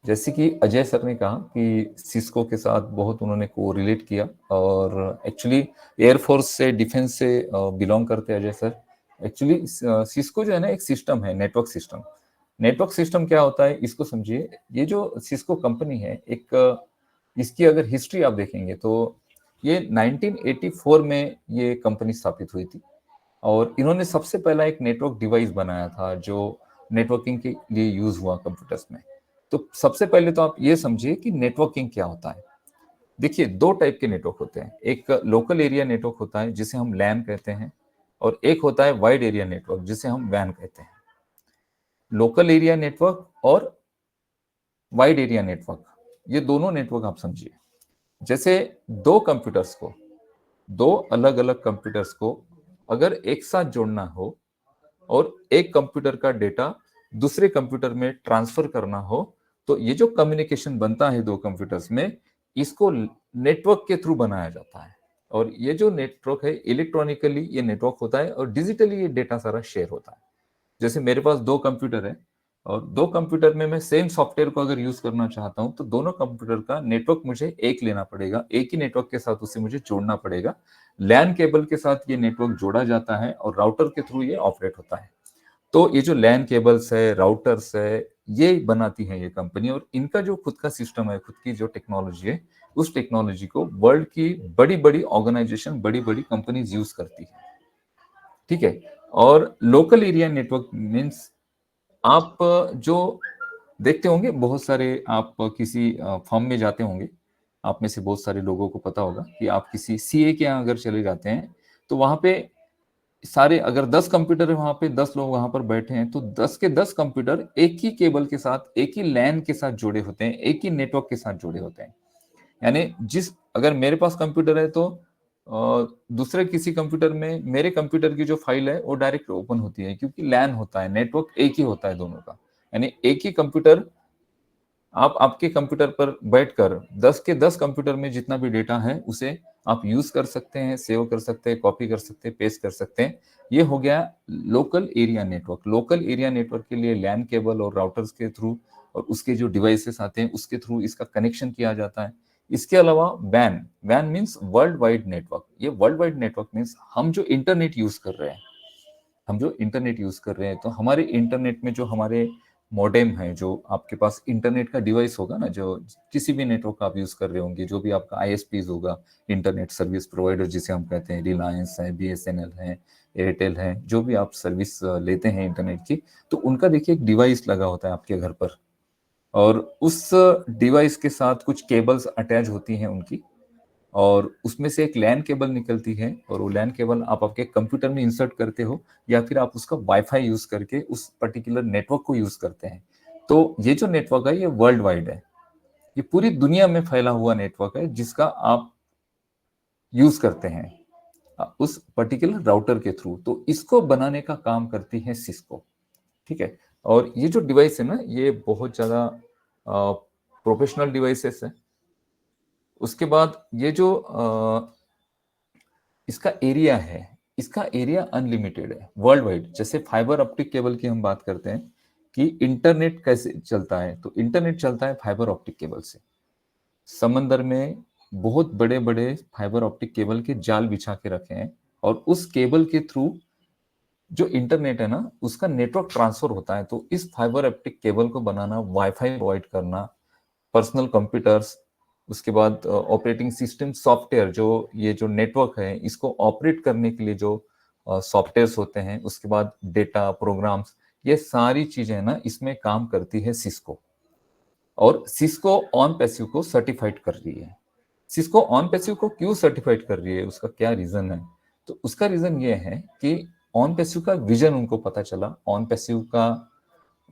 जैसे कि अजय सर ने कहा कि सिस्को के साथ बहुत उन्होंने को रिलेट किया, और एक्चुअली एयरफोर्स से, डिफेंस से बिलोंग करते हैं अजय सर। एक्चुअली सिस्को जो है ना, एक सिस्टम है, नेटवर्क सिस्टम। नेटवर्क सिस्टम क्या होता है इसको समझिए। ये जो सिस्को कंपनी है, एक इसकी अगर हिस्ट्री आप देखेंगे तो ये 1984 में ये कंपनी स्थापित हुई थी, और इन्होंने सबसे पहला एक नेटवर्क डिवाइस बनाया था जो नेटवर्किंग के लिए यूज हुआ कंप्यूटर्स में। तो सबसे पहले तो आप ये समझिए कि नेटवर्किंग क्या होता है। देखिए, दो टाइप के नेटवर्क होते हैं। एक लोकल एरिया नेटवर्क होता है जिसे हम लैन कहते हैं, और एक होता है वाइड एरिया नेटवर्क जिसे हम वैन कहते हैं। लोकल एरिया नेटवर्क और वाइड एरिया नेटवर्क, ये दोनों नेटवर्क आप समझिए। जैसे दो अलग अलग कंप्यूटर्स को अगर एक साथ जोड़ना हो और एक कंप्यूटर का डेटा दूसरे कंप्यूटर में ट्रांसफर करना हो, तो ये जो कम्युनिकेशन बनता है दो कंप्यूटर्स में, इसको नेटवर्क के थ्रू बनाया जाता है। और ये जो नेटवर्क है, इलेक्ट्रॉनिकली ये नेटवर्क होता है, और डिजिटली ये डेटा सारा शेयर होता है। जैसे मेरे पास दो कंप्यूटर है, और दो कंप्यूटर में मैं सेम सॉफ्टवेयर को अगर यूज करना चाहता हूं, तो दोनों कंप्यूटर का नेटवर्क मुझे एक लेना पड़ेगा, एक ही नेटवर्क के साथ उसे मुझे जोड़ना पड़ेगा। लैन केबल के साथ ये नेटवर्क जोड़ा जाता है और राउटर के थ्रू ये ऑपरेट होता है। तो ये जो लैन केबल्स है, राउटर्स है, ये बनाती है ये कंपनी, और इनका जो खुद का सिस्टम है, खुद की जो टेक्नोलॉजी है, उस टेक्नोलॉजी को वर्ल्ड की बड़ी बड़ी ऑर्गेनाइजेशन, बड़ी बड़ी कंपनीज यूज करती है, ठीक है। और लोकल एरिया नेटवर्क मीन्स आप जो देखते होंगे, बहुत सारे आप किसी फर्म में जाते होंगे, आप में से बहुत सारे लोगों को पता होगा कि आप किसी सीए के यहाँ अगर चले जाते हैं तो वहां पे सारे, अगर 10 कंप्यूटर है वहां पे, 10 लोग वहां पर बैठे हैं, तो 10 के 10 कंप्यूटर एक ही केबल के साथ, एक ही लैन के साथ जुड़े होते हैं, एक ही नेटवर्क के साथ जुड़े होते हैं। यानी अगर मेरे पास कंप्यूटर है तो दूसरे किसी कंप्यूटर में मेरे कंप्यूटर की जो फाइल है वो डायरेक्ट ओपन होती है, क्योंकि लैन होता है, नेटवर्क एक ही होता है दोनों का। यानी एक ही कंप्यूटर, आप आपके कंप्यूटर पर बैठकर 10 के 10 कंप्यूटर में जितना भी डेटा है उसे आप यूज कर सकते हैं, सेव कर सकते हैं, कॉपी कर सकते हैं, पेस्ट कर सकते हैं। ये हो गया local area network. Local area network के लिए लैन केबल और राउटर्स के थ्रू और उसके जो डिवाइसेस आते हैं उसके थ्रू इसका कनेक्शन किया जाता है। इसके अलावा van, van means world wide network. ये वर्ल्ड वाइड नेटवर्क मीन्स हम जो इंटरनेट यूज कर रहे हैं, तो हमारे इंटरनेट में जो हमारे मॉडेम है, जो आपके पास इंटरनेट का डिवाइस होगा ना, जो किसी भी नेटवर्क आप यूज कर रहे होंगे, जो भी आपका आईएसपीज होगा, इंटरनेट सर्विस प्रोवाइडर जिसे हम कहते हैं, रिलायंस है, बीएसएनएल है, एयरटेल है, जो भी आप सर्विस लेते हैं इंटरनेट की, तो उनका देखिए एक डिवाइस लगा होता है आपके घर पर, और उस डिवाइस के साथ कुछ केबल्स अटैच होती हैं उनकी, और उसमें से एक लैन केबल निकलती है, और वो लैन केबल आप आपके कंप्यूटर में इंसर्ट करते हो, या फिर आप उसका वाईफाई यूज करके उस पर्टिकुलर नेटवर्क को यूज करते हैं। तो ये जो नेटवर्क है ये वर्ल्ड वाइड है, ये पूरी दुनिया में फैला हुआ नेटवर्क है जिसका आप यूज करते हैं उस पर्टिकुलर राउटर के थ्रू। तो इसको बनाने का काम करती है सिस्को, ठीक है। और ये जो डिवाइस है ना, ये बहुत ज्यादा प्रोफेशनल डिवाइसेस है। उसके बाद ये जो इसका एरिया है, इसका एरिया अनलिमिटेड है वर्ल्ड वाइड। जैसे फाइबर ऑप्टिक केबल की हम बात करते हैं कि इंटरनेट कैसे चलता है, तो इंटरनेट चलता है फाइबर ऑप्टिक केबल से। समंदर में बहुत बड़े बड़े फाइबर ऑप्टिक केबल के जाल बिछा के रखे हैं, और उस केबल के थ्रू जो इंटरनेट है ना, उसका नेटवर्क ट्रांसफर होता है। तो इस फाइबर ऑप्टिक केबल को बनाना, वाईफाई प्रोवाइड करना, पर्सनल कंप्यूटर्स, उसके बाद ऑपरेटिंग सिस्टम सॉफ्टवेयर, जो ये जो नेटवर्क है इसको ऑपरेट करने के लिए जो सॉफ्टवेयर्स होते हैं, उसके बाद डेटा प्रोग्राम्स, ये सारी चीजें ना इसमें काम करती है सिस्को। और सिस्को ऑन पैसिव को सर्टिफाइड कर रही है। सिस्को ऑन पैसिव को क्यों सर्टिफाइड कर रही है, उसका क्या रीजन है? तो उसका रीजन ये है कि ऑन पैसिव का विजन उनको पता चला, ऑन पैसिव का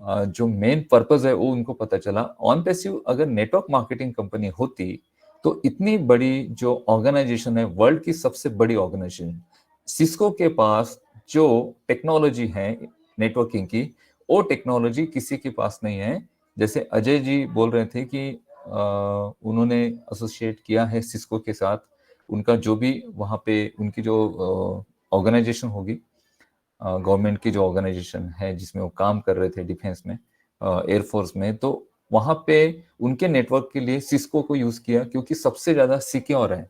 जो मेन पर्पस है वो उनको पता चला। ऑन पैसिव अगर नेटवर्क मार्केटिंग कंपनी होती तो इतनी बड़ी जो ऑर्गेनाइजेशन है, वर्ल्ड की सबसे बड़ी ऑर्गेनाइजेशन, सिस्को के पास जो टेक्नोलॉजी है नेटवर्किंग की, वो टेक्नोलॉजी किसी के पास नहीं है। जैसे अजय जी बोल रहे थे कि उन्होंने एसोसिएट किया है सिस्को के साथ, उनका जो भी वहाँ पे उनकी जो ऑर्गेनाइजेशन होगी, गवर्नमेंट की जो ऑर्गेनाइजेशन है जिसमें वो काम कर रहे थे डिफेंस में, एयरफोर्स में, तो वहां पे उनके नेटवर्क के लिए सिस्को को यूज किया क्योंकि सबसे ज्यादा सिक्योर है।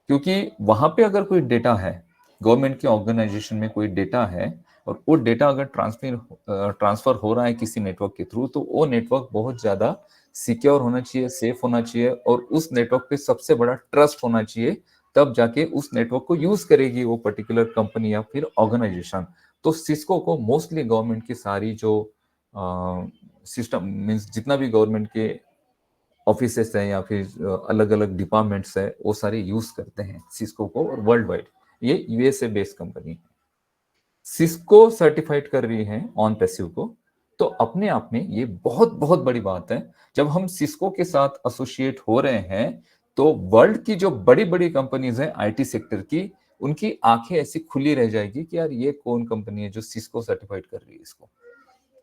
क्योंकि वहां पे अगर कोई डेटा है, गवर्नमेंट की ऑर्गेनाइजेशन में कोई डेटा है, और वो डेटा अगर ट्रांसफर हो रहा है किसी नेटवर्क के थ्रू, तो वो नेटवर्क बहुत ज्यादा सिक्योर होना चाहिए, सेफ होना चाहिए, और उस नेटवर्क पे सबसे बड़ा ट्रस्ट होना चाहिए, तब जाके उस नेटवर्क को यूज करेगी वो पर्टिकुलर कंपनी या फिर ऑर्गेनाइजेशन। तो सिस्को को मोस्टली गवर्नमेंट की सारी जो सिस्टम मीन्स जितना भी गवर्नमेंट के ऑफिसेस हैं या फिर अलग अलग डिपार्टमेंट्स है, वो सारे यूज करते हैं सिस्को को, और वर्ल्ड वाइड ये यूएसए बेस्ड कंपनी है। सिस्को सर्टिफाइड कर रही है ऑन पैसिव को, तो अपने आप में ये बहुत बहुत बड़ी बात है। जब हम सिस्को के साथ एसोसिएट हो रहे हैं तो वर्ल्ड की जो बड़ी बड़ी कंपनीज हैं आईटी सेक्टर की, उनकी आंखें ऐसी खुली रह जाएगी कि यार ये कौन कंपनी है जो सिस्को सर्टिफाइड कर रही है इसको,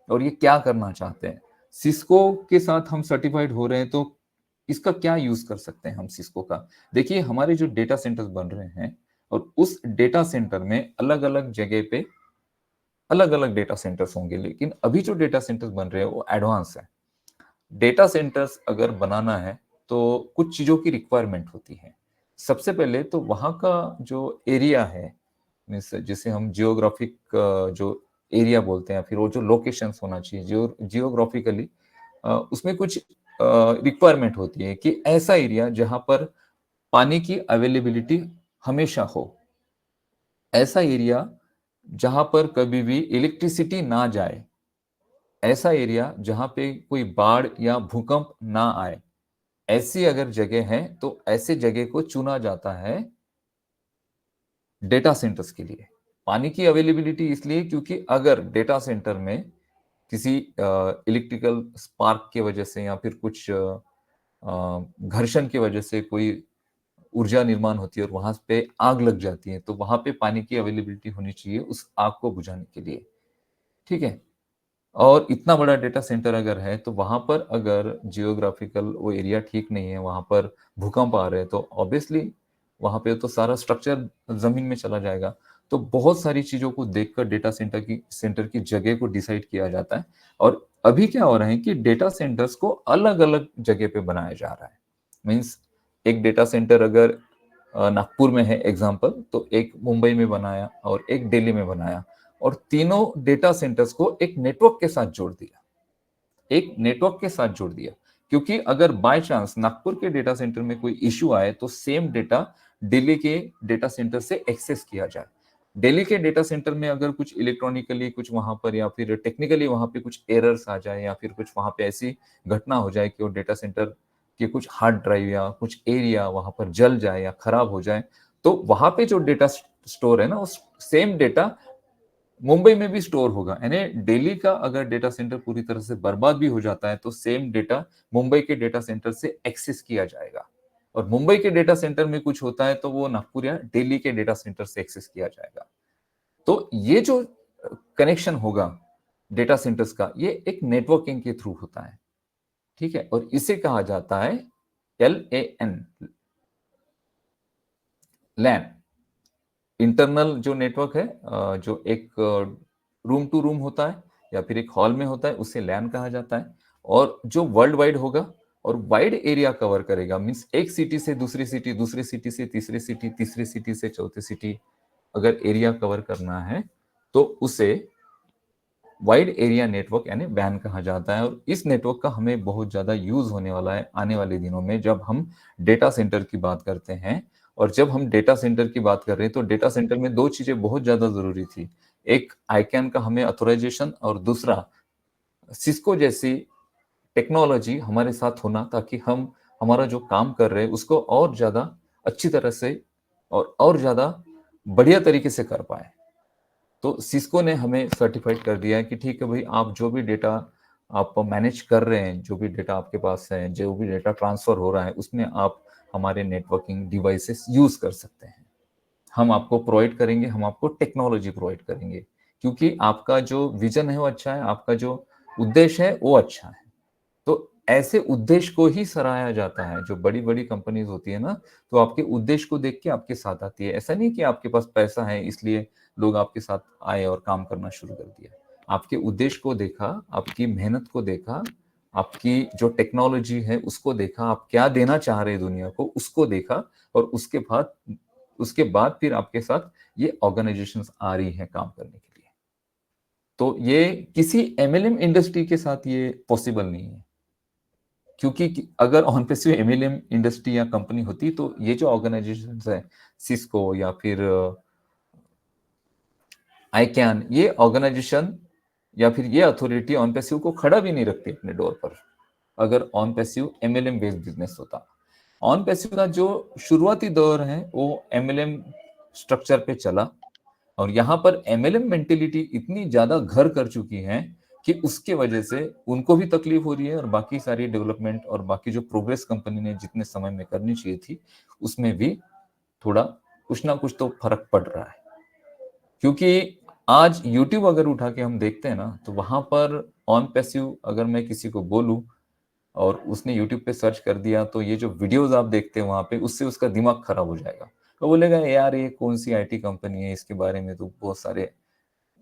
और ये क्या करना चाहते हैं। सिस्को के साथ हम सर्टिफाइड हो रहे हैं तो इसका क्या यूज कर सकते हैं हम सिस्को का। देखिए हमारे जो डेटा सेंटर्स बन रहे हैं, और उस डेटा सेंटर में अलग अलग जगह पे अलग अलग डेटा सेंटर्स होंगे, लेकिन अभी जो डेटा सेंटर्स बन रहे हैं वो एडवांस है। डेटा सेंटर्स अगर बनाना है तो कुछ चीजों की रिक्वायरमेंट होती है। सबसे पहले तो वहां का जो एरिया है, मीन्स जिसे हम जियोग्राफिक जो एरिया बोलते हैं, फिर वो जो लोकेशंस होना चाहिए जियोग्राफिकली, उसमें कुछ रिक्वायरमेंट होती है कि ऐसा एरिया जहां पर पानी की अवेलेबिलिटी हमेशा हो, ऐसा एरिया जहां पर कभी भी इलेक्ट्रिसिटी ना जाए, ऐसा एरिया जहां पे कोई बाढ़ या भूकंप ना आए, ऐसी अगर जगह है तो ऐसे जगह को चुना जाता है डेटा सेंटर्स के लिए। पानी की अवेलेबिलिटी इसलिए क्योंकि अगर डेटा सेंटर में किसी इलेक्ट्रिकल स्पार्क की वजह से या फिर कुछ घर्षण की वजह से कोई ऊर्जा निर्माण होती है और वहां पे आग लग जाती है, तो वहां पे पानी की अवेलेबिलिटी होनी चाहिए उस आग को बुझाने के लिए, ठीक है। और इतना बड़ा डेटा सेंटर अगर है तो वहां पर अगर जियोग्राफिकल वो एरिया ठीक नहीं है, वहां पर भूकंप आ रहे हैं, तो ऑब्वियसली वहां पे तो सारा स्ट्रक्चर जमीन में चला जाएगा। तो बहुत सारी चीजों को देखकर डेटा सेंटर की जगह को डिसाइड किया जाता है। और अभी क्या हो रहा है कि डेटा सेंटर्स को अलग अलग जगह पे बनाया जा रहा है। मीन्स एक डेटा सेंटर अगर नागपुर में है एग्जाम्पल, तो एक मुंबई में बनाया और एक दिल्ली में बनाया, और तीनों डेटा सेंटर्स को एक नेटवर्क के साथ जोड़ दिया, एक नेटवर्क के साथ जोड़ दिया। क्योंकि अगर बाय चांस नागपुर के डेटा सेंटर में कोई इश्यू आए तो सेम डेटा दिल्ली के डेटा सेंटर से एक्सेस किया जाए। दिल्ली के डेटा सेंटर में अगर कुछ इलेक्ट्रॉनिकली कुछ वहां पर या फिर टेक्निकली वहां पे कुछ एरर्स आ जाए या फिर कुछ वहां पे ऐसी घटना हो जाए कि वो डेटा सेंटर के कुछ हार्ड ड्राइव या कुछ एरिया वहां पर जल जाए या खराब हो जाए, तो वहां पे जो डेटा स्टोर है ना, उस सेम डेटा मुंबई में भी स्टोर होगा। यानी दिल्ली का अगर डेटा सेंटर पूरी तरह से बर्बाद भी हो जाता है तो सेम डेटा मुंबई के डेटा सेंटर से एक्सेस किया जाएगा, और मुंबई के डेटा सेंटर में कुछ होता है तो वो नागपुर या दिल्ली के डेटा सेंटर से एक्सेस किया जाएगा। तो ये जो कनेक्शन होगा डेटा सेंटर्स का, ये एक नेटवर्किंग के थ्रू होता है, ठीक है। और इसे कहा जाता है LAN, लैन। इंटरनल जो नेटवर्क है, जो एक रूम टू रूम होता है या फिर एक हॉल में होता है, उसे लैन कहा जाता है। और जो वर्ल्ड वाइड होगा और वाइड एरिया कवर करेगा, मींस एक सिटी से दूसरी सिटी, दूसरी सिटी से तीसरी सिटी, तीसरी सिटी से चौथी सिटी अगर एरिया कवर करना है तो उसे वाइड एरिया नेटवर्क यानी WAN कहा जाता है। और इस नेटवर्क का हमें बहुत ज्यादा यूज होने वाला है आने वाले दिनों में, जब हम डेटा सेंटर की बात करते हैं। और जब हम डेटा सेंटर की बात कर रहे हैं तो डेटा सेंटर में दो चीजें बहुत ज्यादा जरूरी थी, एक ICANN का हमें ऑथराइजेशन और दूसरा सिस्को जैसी टेक्नोलॉजी हमारे साथ होना, ताकि हम हमारा जो काम कर रहे हैं उसको और ज्यादा अच्छी तरह से और ज्यादा बढ़िया तरीके से कर पाए। तो सिस्को ने हमें सर्टिफाइड कर दिया है कि ठीक है भाई, आप जो भी डेटा आप मैनेज कर रहे हैं, जो भी डेटा आपके पास है, जो भी डेटा ट्रांसफर हो रहा है, उसमें आप हमारे नेटवर्किंग डिवाइसेस यूज कर सकते हैं। हम आपको प्रोवाइड करेंगे, हम आपको टेक्नोलॉजी प्रोवाइड करेंगे, क्योंकि आपका जो विजन है वो अच्छा है, आपका जो उद्देश्य है वो अच्छा है। तो ऐसे उद्देश्य को ही सराहा जाता है। जो बड़ी बड़ी कंपनीज होती है ना, तो आपके उद्देश्य को देख के आपके साथ आती है। ऐसा नहीं कि आपके पास पैसा है इसलिए लोग आपके साथ आए और काम करना शुरू कर दिया। आपके उद्देश्य को देखा, आपकी मेहनत को देखा, आपकी जो टेक्नोलॉजी है उसको देखा, आप क्या देना चाह रहे हैं दुनिया को उसको देखा, और उसके बाद फिर आपके साथ ये ऑर्गेनाइजेशंस आ रही हैं काम करने के लिए। तो ये किसी MLM इंडस्ट्री के साथ ये पॉसिबल नहीं है, क्योंकि अगर ऑन पैसिव MLM इंडस्ट्री या कंपनी होती तो ये जो ऑर्गेनाइजेशंस है, सिस्को या फिर ICANN, ये ऑर्गेनाइजेशन या फिर ये अथॉरिटी ऑन पैसिव को खड़ा भी नहीं रखती अपने डोर पर, अगर on passive MLM based business होता। ऑन पैसिव का जो शुरुआती दौर है वो MLM स्ट्रक्चर पे चला, और यहाँ पर MLM मेंटेलिटी इतनी ज्यादा घर कर चुकी है कि उसके वजह से उनको भी तकलीफ हो रही है, और बाकी सारी डेवलपमेंट और बाकी जो प्रोग्रेस कंपनी ने जितने समय में करनी चाहिए थी उसमें भी थोड़ा कुछ ना कुछ तो फर्क पड़ रहा है। क्योंकि आज YouTube अगर उठा के हम देखते हैं ना, तो वहां पर ऑन पैसिव अगर मैं किसी को बोलूं और उसने YouTube पे सर्च कर दिया, तो ये जो वीडियोस आप देखते हैं वहां पे, उससे उसका दिमाग खराब हो जाएगा। तो बोलेगा यार ये कौन सी IT कंपनी है, इसके बारे में तो बहुत सारे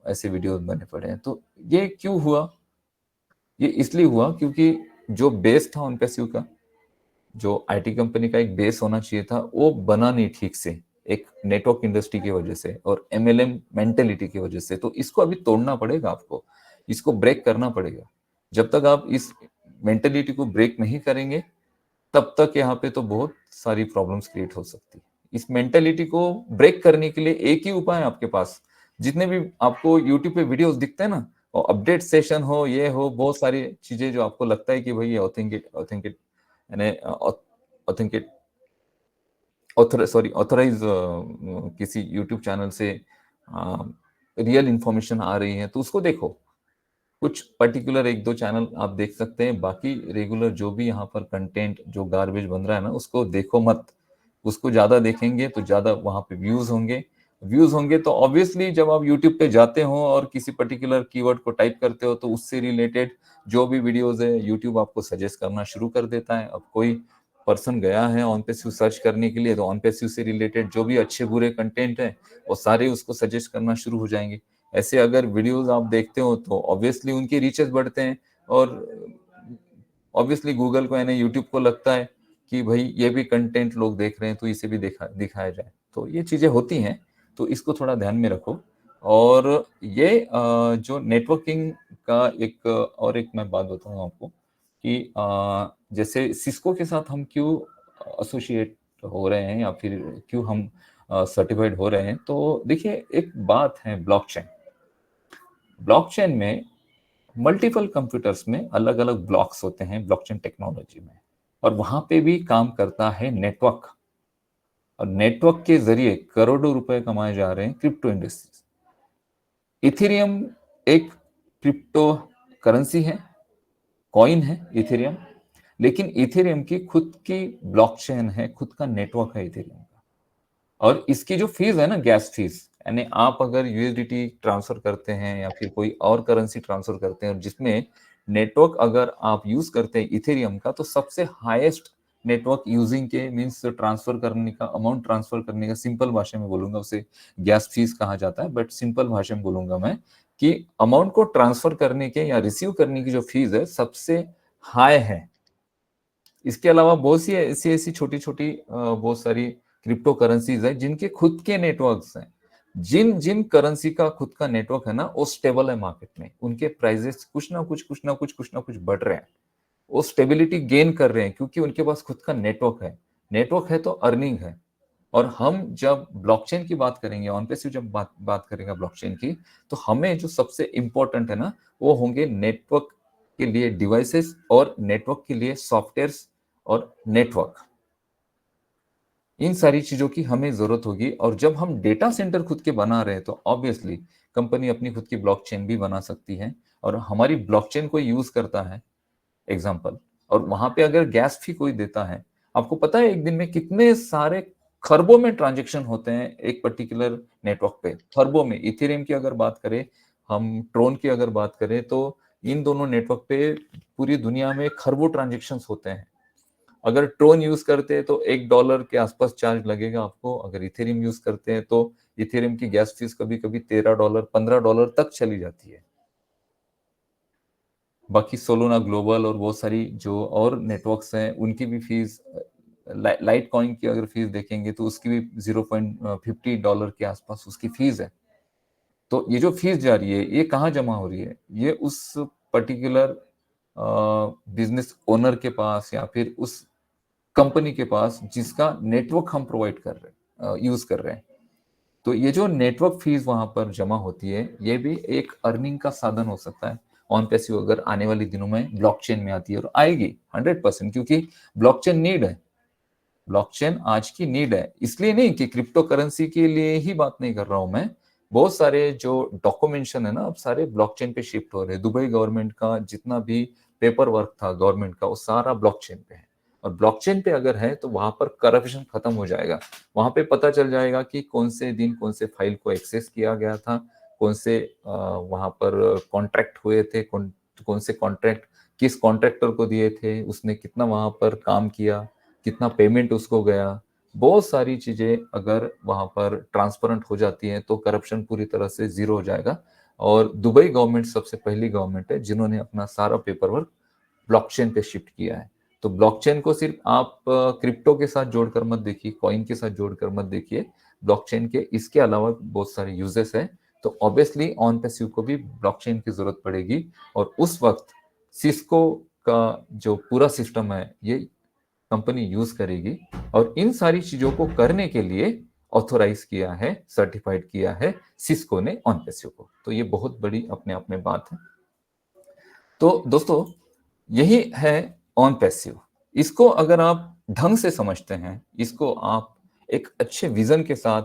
ऐसे वीडियोस बने पड़े हैं। तो ये क्यों हुआ? ये इसलिए हुआ क्योंकि जो बेस था ऑन पैसिव का, जो IT कंपनी का एक बेस होना चाहिए था, वो बना नहीं ठीक से। एक नेटवर्क इंडस्ट्री की वजह से और MLM मेंटेलिटी की वजह से। तो इसको अभी तोड़ना पड़ेगा आपको, इसको ब्रेक करना पड़ेगा। जब तक आप इस मेंटेलिटी को ब्रेक नहीं करेंगे तब तक यहाँ पे तो बहुत सारी प्रॉब्लम्स क्रिएट हो सकती है। इस मेंटेलिटी को ब्रेक करने के लिए एक ही उपाय है आपके पास। जितने भी आपको यूट्यूब पे वीडियोस दिखते हैं ना, और अपडेट सेशन हो, ये हो, बहुत सारी चीजें जो आपको लगता है कि भाई ये ऑथेंटिक यानी ऑथेंटिक ऑथराइज किसी यूट्यूब चैनल से रियल इंफॉर्मेशन आ रही है तो उसको देखो। कुछ पर्टिकुलर एक दो चैनल आप देख सकते हैं, बाकी रेगुलर जो भी यहाँ पर कंटेंट जो गार्बेज बन रहा है ना उसको देखो मत। उसको ज्यादा देखेंगे तो ज्यादा वहां पे व्यूज होंगे तो ऑब्वियसली जब आप यूट्यूब पे जाते हो और किसी पर्टिकुलर कीवर्ड को टाइप करते हो तो उससे रिलेटेड जो भी वीडियोज है यूट्यूब आपको सजेस्ट करना शुरू कर देता है। अब कोई पर्सन गया है ऑन पैसिव सर्च करने के लिए तो ऑन पैसिव से रिलेटेड जो भी अच्छे बुरे कंटेंट है वो सारे उसको सजेस्ट करना शुरू हो जाएंगे। ऐसे अगर वीडियोस आप देखते हो तो ऑब्वियसली उनके रीचेस बढ़ते हैं और ऑब्वियसली गूगल को यानी यूट्यूब को लगता है कि भाई ये भी कंटेंट लोग देख रहे हैं तो इसे भी दिखाया जाए। तो ये चीजें होती हैं, तो इसको थोड़ा ध्यान में रखो। और ये जो नेटवर्किंग का एक मैं बात बताऊं आपको कि जैसे सिस्को के साथ हम क्यों एसोसिएट हो रहे हैं या फिर क्यों हम सर्टिफाइड हो रहे हैं। तो देखिए एक बात है, ब्लॉकचेन में मल्टीपल कंप्यूटर्स में अलग अलग ब्लॉक्स होते हैं ब्लॉकचेन टेक्नोलॉजी में, और वहां पे भी काम करता है नेटवर्क, और नेटवर्क के जरिए करोड़ों रुपए कमाए जा रहे हैं क्रिप्टो इंडस्ट्रीज। इथेरियम एक क्रिप्टो करेंसी है, कॉइन है इथेरियम, लेकिन इथेरियम की खुद की ब्लॉकचेन है, खुद का नेटवर्क है इथेरियम का। और इसकी जो फीस है ना, गैस फीस, यानी आप अगर यूएसडीटी ट्रांसफर करते हैं या फिर कोई और करेंसी ट्रांसफर करते हैं और जिसमें नेटवर्क अगर आप यूज करते हैं इथेरियम का, तो सबसे हाईएस्ट नेटवर्क यूजिंग के मींस ट्रांसफर करने का, अमाउंट ट्रांसफर करने का, सिंपल भाषा में बोलूंगा उसे गैस फीस कहा जाता है, बट सिंपल भाषा में बोलूंगा मैं कि अमाउंट को ट्रांसफर करने के या रिसीव करने की जो फीस है सबसे हाई है। इसके अलावा बहुत सी ऐसी छोटी छोटी बहुत सारी क्रिप्टो करेंसीज है जिनके खुद के नेटवर्क्स हैं। जिन जिन करेंसी का खुद का नेटवर्क है ना वो स्टेबल है मार्केट में, उनके प्राइसेस कुछ ना कुछ बढ़ रहे हैं, वो स्टेबिलिटी गेन कर रहे हैं क्योंकि उनके पास खुद का नेटवर्क है तो अर्निंग है। और हम जब ब्लॉकचेन की बात करेंगे, ऑन पैसिव जब बात करेंगे ब्लॉकचेन की, तो हमें जो सबसे इंपॉर्टेंट है ना वो होंगे नेटवर्क के लिए डिवाइसेस और नेटवर्क के लिए सॉफ्टवेयर्स और नेटवर्क। इन सारी चीजों की हमें जरूरत होगी। और जब हम डेटा सेंटर खुद के बना रहे हैं तो ऑब्वियसली कंपनी अपनी खुद की ब्लॉकचेन भी बना सकती है, और हमारी ब्लॉकचेन को यूज करता है एग्जांपल, और वहां पे अगर गैस फी कोई देता है, आपको पता है एक दिन में कितने सारे खरबों में ट्रांजेक्शन होते हैं एक पर्टिकुलर नेटवर्क पे, खरबों में। इथेरियम की अगर बात करें, हम ट्रोन की अगर बात करें, तो इन दोनों नेटवर्क पे पूरी दुनिया में खरबों ट्रांजेक्शन होते हैं। अगर ट्रोन यूज करते हैं तो $1 के आसपास चार्ज लगेगा आपको, अगर इथेरियम यूज करते हैं तो इथेरियम की गैस फीस कभी कभी $13 $15 तक चली जाती है। बाकी सोलोना ग्लोबल और बहुत सारी जो और नेटवर्क्स हैं उनकी भी फीस, लाइट कॉइन की अगर फीस देखेंगे तो उसकी भी $0.50 के आसपास उसकी फीस है। तो ये जो फीस जा रही है ये कहाँ जमा हो रही है? ये उस पर्टिकुलर बिजनेस ओनर के पास या फिर उस कंपनी के पास जिसका नेटवर्क हम प्रोवाइड कर रहे हैं, यूज कर रहे हैं। तो ये जो नेटवर्क फीस वहां पर जमा होती है ये भी एक अर्निंग का साधन हो सकता है ऑन पैसिव, अगर आने वाले दिनों में ब्लॉकचेन में आती है, और आएगी 100%, क्योंकि ब्लॉकचेन नीड है, ब्लॉकचेन आज की नीड है। इसलिए नहीं कि क्रिप्टो करेंसी के लिए ही बात नहीं कर रहा हूं मैं, बहुत सारे जो डॉक्यूमेंटेशन है ना अब सारे ब्लॉकचेन पे शिफ्ट हो रहे हैं। दुबई गवर्नमेंट का जितना भी पेपर वर्क था गवर्नमेंट का वो सारा ब्लॉकचेन पे है, और ब्लॉकचेन पे अगर है तो वहां पर करप्शन खत्म हो जाएगा। वहां पे पता चल जाएगा कि कौन से दिन कौन से फाइल को एक्सेस किया गया था, कौन से वहां पर कॉन्ट्रैक्ट हुए थे, कौन से कॉन्ट्रैक्ट किस कॉन्ट्रैक्टर को दिए थे, उसने कितना वहां पर काम किया, कितना पेमेंट उसको गया। बहुत सारी चीजें अगर वहां पर ट्रांसपेरेंट हो जाती हैं तो करप्शन पूरी तरह से जीरो हो जाएगा। और दुबई गवर्नमेंट सबसे पहली गवर्नमेंट है जिन्होंने अपना सारा पेपर वर्क ब्लॉकचेन पे शिफ्ट किया है। तो ब्लॉकचेन को सिर्फ आप क्रिप्टो के साथ जोड़कर मत देखिए, कॉइन के साथ जोड़कर मत देखिए, ब्लॉकचेन के इसके अलावा बहुत सारे यूजेस है, तो ऑब्वियसली ऑन पैसिव को भी ब्लॉकचेन की जरूरत पड़ेगी। और उस वक्त सिस्को का जो पूरा सिस्टम है ये कंपनी यूज करेगी, और इन सारी चीजों को करने के लिए ऑथोराइज किया है, सर्टिफाइड किया है सिस्को ने ऑन पैसिव को। तो ये बहुत बड़ी अपने आप में बात है। तो दोस्तों यही है ऑन पैसिव। इसको अगर आप ढंग से समझते हैं, इसको आप एक अच्छे विजन के साथ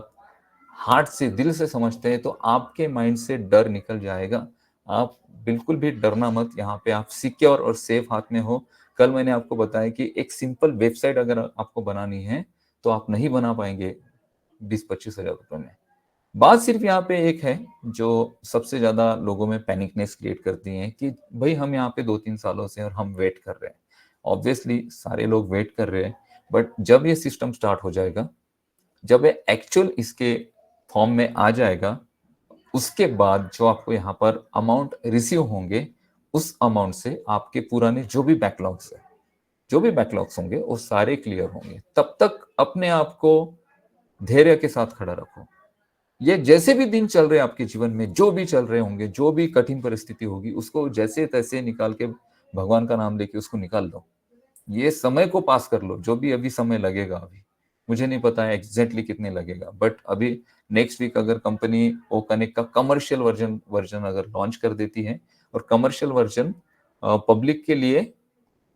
हार्ट से, दिल से समझते हैं, तो आपके माइंड से डर निकल जाएगा। आप बिल्कुल भी डरना मत, यहाँ पे आप सिक्योर और सेफ हाथ में हो। कल मैंने आपको बताया कि एक सिंपल वेबसाइट अगर आपको बनानी है तो आप नहीं बना पाएंगे 20-25 हजार रुपए में। बात सिर्फ यहाँ पे एक है जो सबसे ज्यादा लोगों में पैनिकनेस क्रिएट करती है कि भाई हम यहाँ पे 2-3 सालों से और हम वेट कर रहे हैं। ऑब्वियसली सारे लोग वेट कर रहे हैं, बट जब ये सिस्टम स्टार्ट हो जाएगा, जब ये एक्चुअल इसके फॉर्म में आ जाएगा, उसके बाद जो आपको यहाँ पर अमाउंट रिसीव होंगे, उस अमाउंट से आपके पुराने जो भी बैकलॉग्स है, जो भी बैकलॉग्स होंगे वो सारे क्लियर होंगे। तब तक अपने आप को धैर्य के साथ खड़ा रखो। ये जैसे भी दिन चल रहे हैं आपके जीवन में, जो भी चल रहे होंगे, जो भी कठिन परिस्थिति होगी, उसको जैसे तैसे निकाल के भगवान का नाम लेके उसको निकाल दो। ये समय को पास कर लो, जो भी अभी समय लगेगा, अभी मुझे नहीं पता है एग्जैक्टली कितने लगेगा, बट अभी नेक्स्ट वीक अगर कंपनी ओ कनेक्ट का कमर्शियल वर्जन अगर लॉन्च कर देती है, और कमर्शियल वर्जन पब्लिक के लिए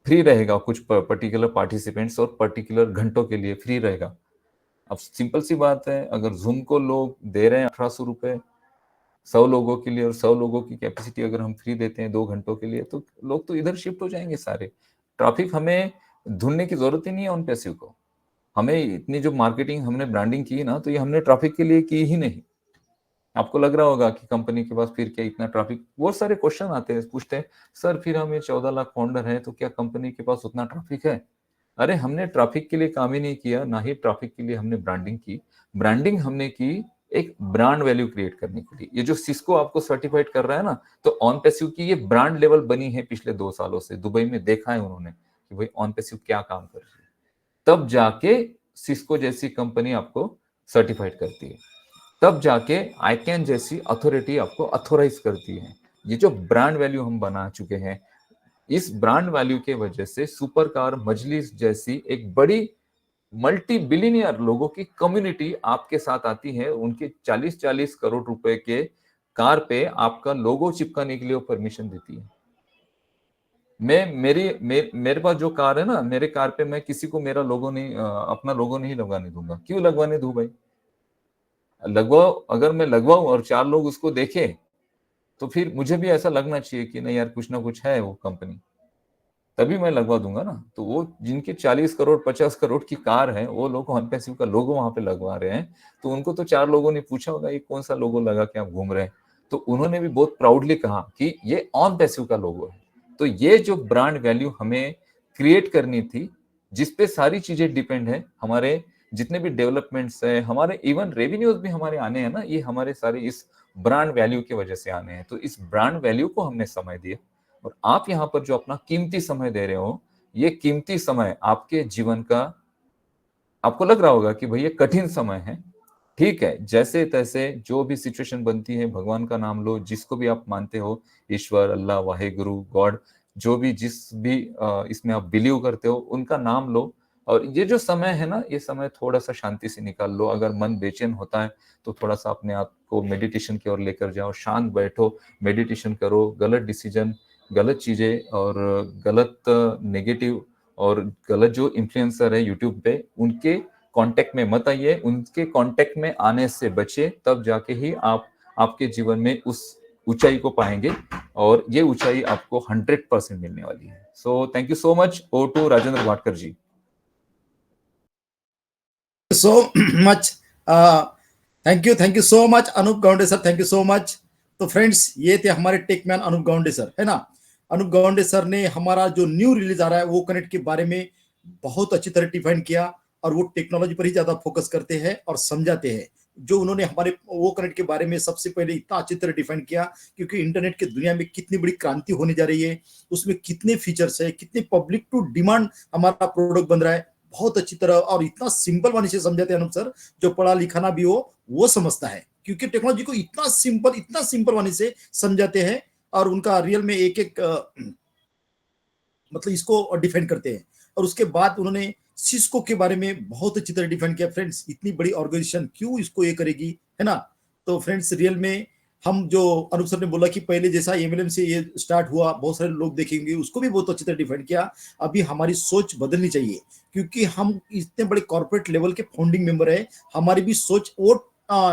फ्री रहेगा, कुछ पर्टिकुलर पार्टिसिपेंट्स और पर्टिकुलर घंटों के लिए फ्री रहेगा। अब सिंपल सी बात है, अगर जूम को लोग दे रहे हैं 1800 रुपए 100 लोगों के लिए, और 100 लोगों की कैपेसिटी अगर हम फ्री देते हैं 2 घंटों के लिए, तो लोग तो इधर शिफ्ट हो जाएंगे सारे। ट्रैफिक हमें ढूंढने की जरूरत ही नहीं है ऑन पैसिव को। हमें इतनी जो मार्केटिंग हमने ब्रांडिंग की ना, तो ये हमने ट्रैफिक के लिए की ही नहीं। आपको लग रहा होगा कि कंपनी के पास फिर क्या इतना ट्रैफिक, बहुत सारे क्वेश्चन आते हैं, पूछते हैं सर फिर हमें 14 लाख फाउंडर है तो क्या कंपनी के पास उतना ट्रैफिक है? अरे हमने ट्रैफिक के लिए काम ही नहीं किया, ना ही ट्रैफिक के लिए हमने ब्रांडिंग की। ब्रांडिंग हमने की एक ब्रांड वैल्यू क्रिएट करने के लिए। ये जो सिस्को आपको सर्टिफाइड कर रहा है ना, तो ऑन पैसिव की ये ब्रांड लेवल बनी है पिछले 2 सालों से। दुबई में देखा है उन्होंने कि भाई ऑन पैसिव क्या काम कर रही है, तब जाके सिस्को जैसी कंपनी आपको सर्टिफाइड करती है, तब जाके आईकैन जैसी अथॉरिटी आपको अथोराइज करती है। ये जो ब्रांड वैल्यू हम बना चुके हैं, इस ब्रांड वैल्यू के वजह से सुपर कार मजलिस जैसी एक बड़ी मल्टी बिलियनियर लोगों की कम्युनिटी आपके साथ आती है। उनके 40-40 करोड़ रुपए के कार पे आपका लोगो चिपकाने के लिए वो परमिशन देती है। मेरे पास जो कार है ना, मेरे कार पे मैं किसी को मेरा लोगो नहीं, अपना लोगो नहीं लगवाने दूंगा। क्यों लगवाने दूं भाई? लगवाओ, अगर मैं लगवाऊं और 4 लोग उसको देखें, तो फिर मुझे भी ऐसा लगना चाहिए कि नहीं यार कुछ ना कुछ है वो कंपनी, तभी मैं लगवा दूंगा ना। तो वो जिनके 40 करोड़ 50 करोड़ की कार है, वो लोग ऑन पैसिव का लोगो वहां पे लगवा रहे हैं, तो उनको तो 4 लोगों ने पूछा होगा ये कौन सा लोगो लगा के आप घूम रहे हैं, तो उन्होंने भी बहुत प्राउडली कहा कि ये ऑन पैसिव का लोगो है। तो ये जो ब्रांड वैल्यू हमें क्रिएट करनी थी, जिसपे सारी चीजें डिपेंड है, हमारे जितने भी डेवलपमेंट्स है, हमारे इवन रेवेन्यूज भी हमारे आने हैं ना, ये हमारे सारे इस ब्रांड वैल्यू की वजह से आने हैं। तो इस ब्रांड वैल्यू को हमने समय दिया, और आप यहाँ पर जो अपना कीमती समय दे रहे हो, ये कीमती समय आपके जीवन का, आपको लग रहा होगा कि भाई ये कठिन समय है, ठीक है, जैसे तैसे जो भी सिचुएशन बनती है, भगवान का नाम लो, जिसको भी आप मानते हो, ईश्वर, अल्लाह, वाहेगुरु, गॉड, जो भी जिस भी इसमें आप बिलीव करते हो, उनका नाम लो। और ये जो समय है ना, ये समय थोड़ा सा शांति से निकाल लो। अगर मन बेचैन होता है तो थोड़ा सा अपने आप को मेडिटेशन की ओर लेकर जाओ, शांत बैठो, मेडिटेशन करो। गलत डिसीजन, गलत चीजें और गलत नेगेटिव और गलत जो इन्फ्लुएंसर है यूट्यूब पे, उनके कांटेक्ट में मत आइए, उनके कांटेक्ट में आने से बचे, तब जाके ही आप आपके जीवन में उस ऊंचाई को पाएंगे, और ये ऊंचाई आपको 100% मिलने वाली है। So thank you so much. Oh to Rajendra Bhatkar ji. so much thank you so much Anup Gaunde sir, thank you so much. तो फ्रेंड्स, ये थे हमारे टेकमैन अनूप गाउंडे सर, है ना। अनूप गाउंडे सर ने हमारा जो न्यू रिलीज आ रहा है वो कनेक्ट के बारे में बहुत अच्छी तरह डिफाइन किया, और वो टेक्नोलॉजी पर ही ज्यादा फोकस करते हैं और समझाते हैं। जो उन्होंने हमारे वो कनेक्ट के बारे में सबसे पहले इतना अच्छी तरह डिफाइन किया, क्योंकि इंटरनेट की दुनिया में कितनी बड़ी क्रांति होने जा रही है, उसमें कितने फीचर्स है, कितने पब्लिक टू डिमांड हमारा प्रोडक्ट बन रहा है, बहुत अच्छी तरह और इतना सिंपल वाणी से समझाते हैं अनूप सर, जो पढ़ा लिखा ना भी हो वो समझता है, क्योंकि टेक्नोलॉजी को इतना सिंपल वाणी से समझाते हैं और उनका रियल में एक एक मतलब इसको डिफाइन करते हैं। और उसके बाद उन्होंने सिस्को के बारे में बहुत अच्छी तरह डिफाइन किया। फ्रेंड्स, इतनी बड़ी ऑर्गेनाइजेशन क्यों इसको ये करेगी, है ना। तो फ्रेंड्स, रियल में हम जो अनूप सर ने बोला कि पहले जैसा एमएलएम से ये स्टार्ट हुआ, बहुत सारे लोग देखेंगे, उसको भी बहुत अच्छी तरह डिफाइन किया। अभी हमारी सोच बदलनी चाहिए, क्योंकि हम इतने बड़े कॉर्पोरेट लेवल के फाउंडिंग मेंबर है, हमारी भी सोच और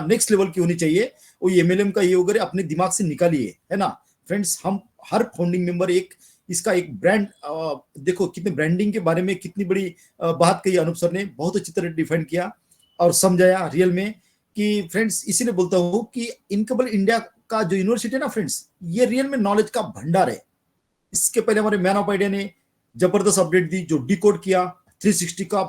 नेक्स्ट लेवल की होनी चाहिए। वो एमएलएम का ये वगैरह अपने दिमाग से निकालिए, है ना फ्रेंड्स। हम हर फाउंडिंग मेंबर इसका एक ब्रांड, देखो कितने ब्रांडिंग के बारे में कितनी बड़ी बात कही अनूप सर ने, बहुत अच्छी तरह डिफाइन किया और समझाया रियल में कि फ्रेंड्स, इसीलिए बोलता हूँ कि इनकेबल इंडिया का जो यूनिवर्सिटी है ना फ्रेंड्स, ये रियल में नॉलेज का भंडार है। इसके पहले हमारे मैन ऑफ आइडिया ने जबरदस्त अपडेट दी, जो डिकोड किया 360 का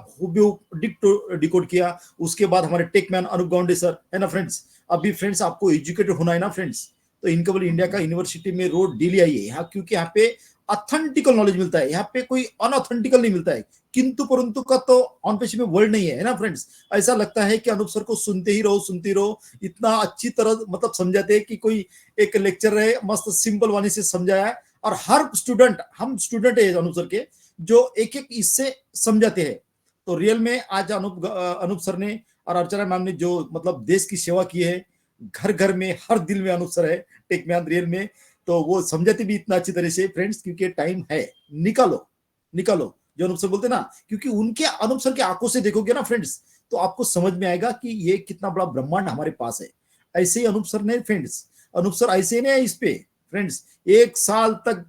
डिकोड किया। उसके बाद हमारे take man Anoop Gaunde sir, है ना फ्रेंड्स। अभी फ्रेंड्स, आपको एजुकेटेड होना है ना फ्रेंड्स, तो इनकेबल इंडिया का यूनिवर्सिटी में रोज डेली आइए यहाँ, क्योंकि यहाँ पे ऑथेंटिकल नॉलेज मिलता है, यहाँ पे कोई अनऑथेंटिकल नहीं मिलता है। किंतु परंतु का तो ऑन पेज में वर्ड नहीं है ना फ्रेंड्स। ऐसा लगता है कि अनूप सर को सुनते ही रहो, इतना अच्छी तरह मतलब समझाते हैं कि कोई एक लेक्चर है, मस्त सिंपल वाणी से समझाया। और हर स्टूडेंट, हम स्टूडेंट है अनूप सर के, जो एक एक इससे समझाते हैं। तो रियल में आज अनूप सर ने और अर्चना मैम ने जो मतलब देश की सेवा की है, घर घर में हर दिल में अनूप सर है, टेक मैन रियल में। तो वो समझाते भी इतना अच्छी तरह से फ्रेंड्स, क्योंकि टाइम है, निकालो जो अनूप सर बोलते ना, क्योंकि उनके अनूप सर के आंखों से देखोगे ना फ्रेंड्स, तो आपको समझ में आएगा कि ये कितना बड़ा ब्रह्मांड हमारे पास है। ऐसे ही अनूप सर ने फ्रेंड्स, अनूप सर ऐसे ही नहीं इस पे फ्रेंड्स, 1 साल तक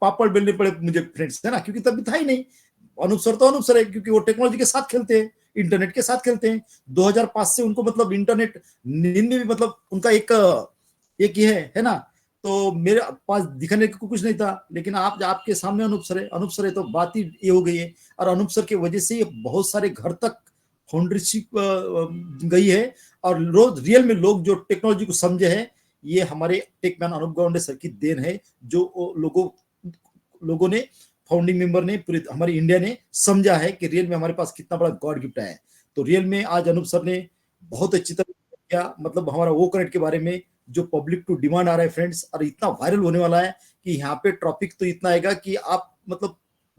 पापड़ बेलने पड़े मुझे फ्रेंड्स, है ना, क्योंकि तब था ही नहीं। अनूप सर तो अनूप सर है, क्योंकि वो टेक्नोलॉजी के साथ खेलते हैं, इंटरनेट के साथ खेलते हैं। 2005 से उनको मतलब इंटरनेट नींद में भी मतलब उनका एक ये है ना। तो मेरे पास दिखाने को कुछ नहीं था, लेकिन आपके सामने अनूप सर है तो बात ही ये हो गई है। और अनूप सर की वजह से ये बहुत सारे घर तक फाउंडरशिप गई है, और रोज रियल में लोग जो टेक्नोलॉजी को समझे हैं, ये हमारे टेकमैन अनूप गाउंडे सर की देन है, जो लोगों ने, फाउंडिंग मेंबर ने, पूरे हमारे इंडिया ने समझा है कि रियल में हमारे पास कितना बड़ा गॉड गिफ्ट है। तो रियल में आज अनूप सर ने बहुत अच्छी तरह किया, मतलब हमारा वो कनेक्ट के बारे में जो पब्लिक टू डिमांड आ रहा है फ्रेंड्स, और इतना वायरल होने वाला है कि यहाँ पे टॉपिक तो इतना आएगा कि आप मतलब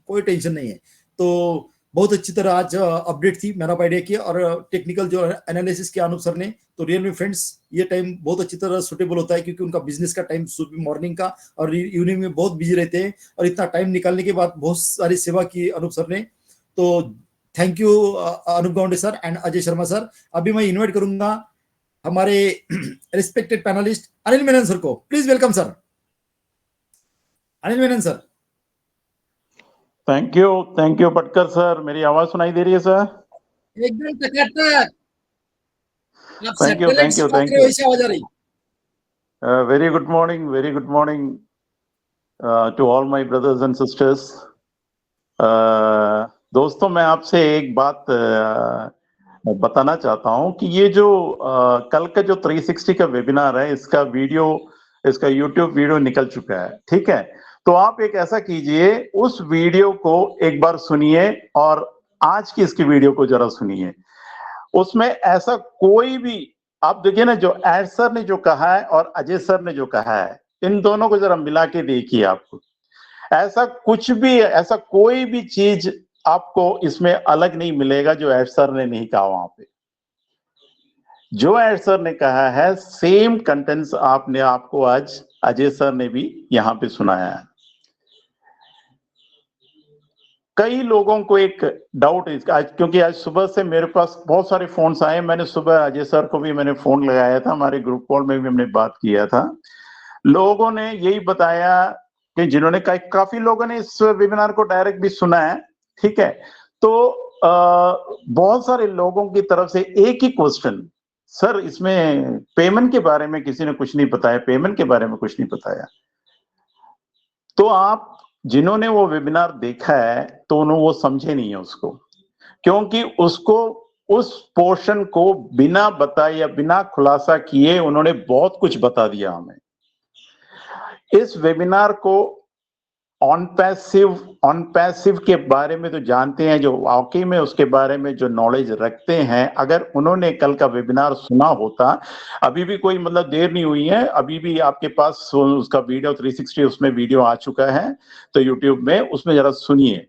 कोई टेंशन नहीं है। तो बहुत अच्छी तरह आज अपडेट थी मैन ऑफ आइडिया की, और टेक्निकल जो एनालिसिस किया अनूप सर ने। तो रियल में फ्रेंड्स, ये टाइम बहुत अच्छी तरह सुटेबल होता है, क्योंकि उनका बिजनेस का टाइम सुबह मॉर्निंग का और इवनिंग में बहुत बिजी रहते हैं, और इतना टाइम निकालने के बाद बहुत सारी सेवा की अनूप सर ने। तो thank you Anup Gaunde sir and Ajay Sharma sir. अभी मैं इन्वाइट करूंगा हमारे respected panelist Anil Menon sir को। Please welcome sir, Anil Menon sir. Thank you Bhatkar sir. मेरी आवाज सुनाई दे रही है सर? एकदम टकाटक। थैंक यू आवाज आ रही। Very good morning to all my brothers and sisters. दोस्तों, मैं आपसे एक बात बताना चाहता हूं कि ये जो कल का जो 360 का वेबिनार है, इसका यूट्यूब वीडियो निकल चुका है, ठीक है। तो आप एक ऐसा कीजिए, उस वीडियो को एक बार सुनिए और आज की इसकी वीडियो को जरा सुनिए। उसमें ऐसा कोई भी, आप देखिए ना, जो एड सर ने जो कहा है और अजय सर ने जो कहा है, इन दोनों को जरा मिला के देखिए। आपको ऐसा कोई भी चीज आपको इसमें अलग नहीं मिलेगा जो एड सर ने नहीं कहा। वहां पे जो एड सर ने कहा है, सेम कंटेंट्स आपको आज अजय सर ने भी यहाँ पे सुनाया है। कई लोगों को एक डाउट है आज, क्योंकि आज सुबह से मेरे पास बहुत सारे फोन्स आए। मैंने सुबह अजय सर को भी मैंने फोन लगाया था, हमारे ग्रुप कॉल में भी हमने बात किया था। लोगों ने यही बताया कि जिन्होंने काफी लोगों ने इस वेबिनार को डायरेक्ट भी सुना है, ठीक है। तो बहुत सारे लोगों की तरफ से एक ही क्वेश्चन, सर इसमें पेमेंट के बारे में किसी ने कुछ नहीं बताया, पेमेंट के बारे में कुछ नहीं बताया। तो आप जिन्होंने वो वेबिनार देखा है, तो उन्होंने वो समझे नहीं है उसको, क्योंकि उसको उस पोर्शन को बिना बताए या बिना खुलासा किए उन्होंने बहुत कुछ बता दिया हमें। इस वेबिनार को ऑन पैसिव के बारे में तो जानते हैं, जो वाकई में उसके बारे में जो नॉलेज रखते हैं, अगर उन्होंने कल का वेबिनार सुना होता, अभी भी कोई मतलब देर नहीं हुई है, अभी भी आपके पास उसका वीडियो 360 उसमें वीडियो आ चुका है, तो यूट्यूब में उसमें जरा सुनिए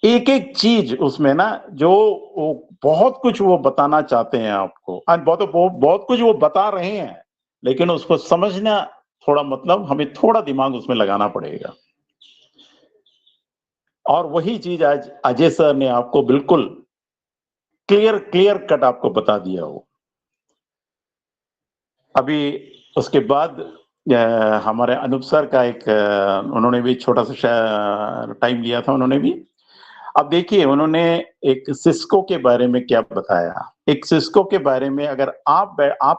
एक एक चीज उसमें ना, जो बहुत कुछ वो बताना चाहते हैं आपको, और बहुत कुछ वो बता रहे हैं, लेकिन उसको समझना थोड़ा मतलब हमें थोड़ा दिमाग उसमें लगाना पड़ेगा। और वही चीज आज अजय सर ने आपको बिल्कुल क्लियर कट आपको बता दिया हो। अभी उसके बाद हमारे अनूप सर का एक उन्होंने भी छोटा सा टाइम लिया था उन्होंने भी। अब देखिए उन्होंने एक सिस्को के बारे में क्या बताया। एक सिस्को के बारे में अगर आप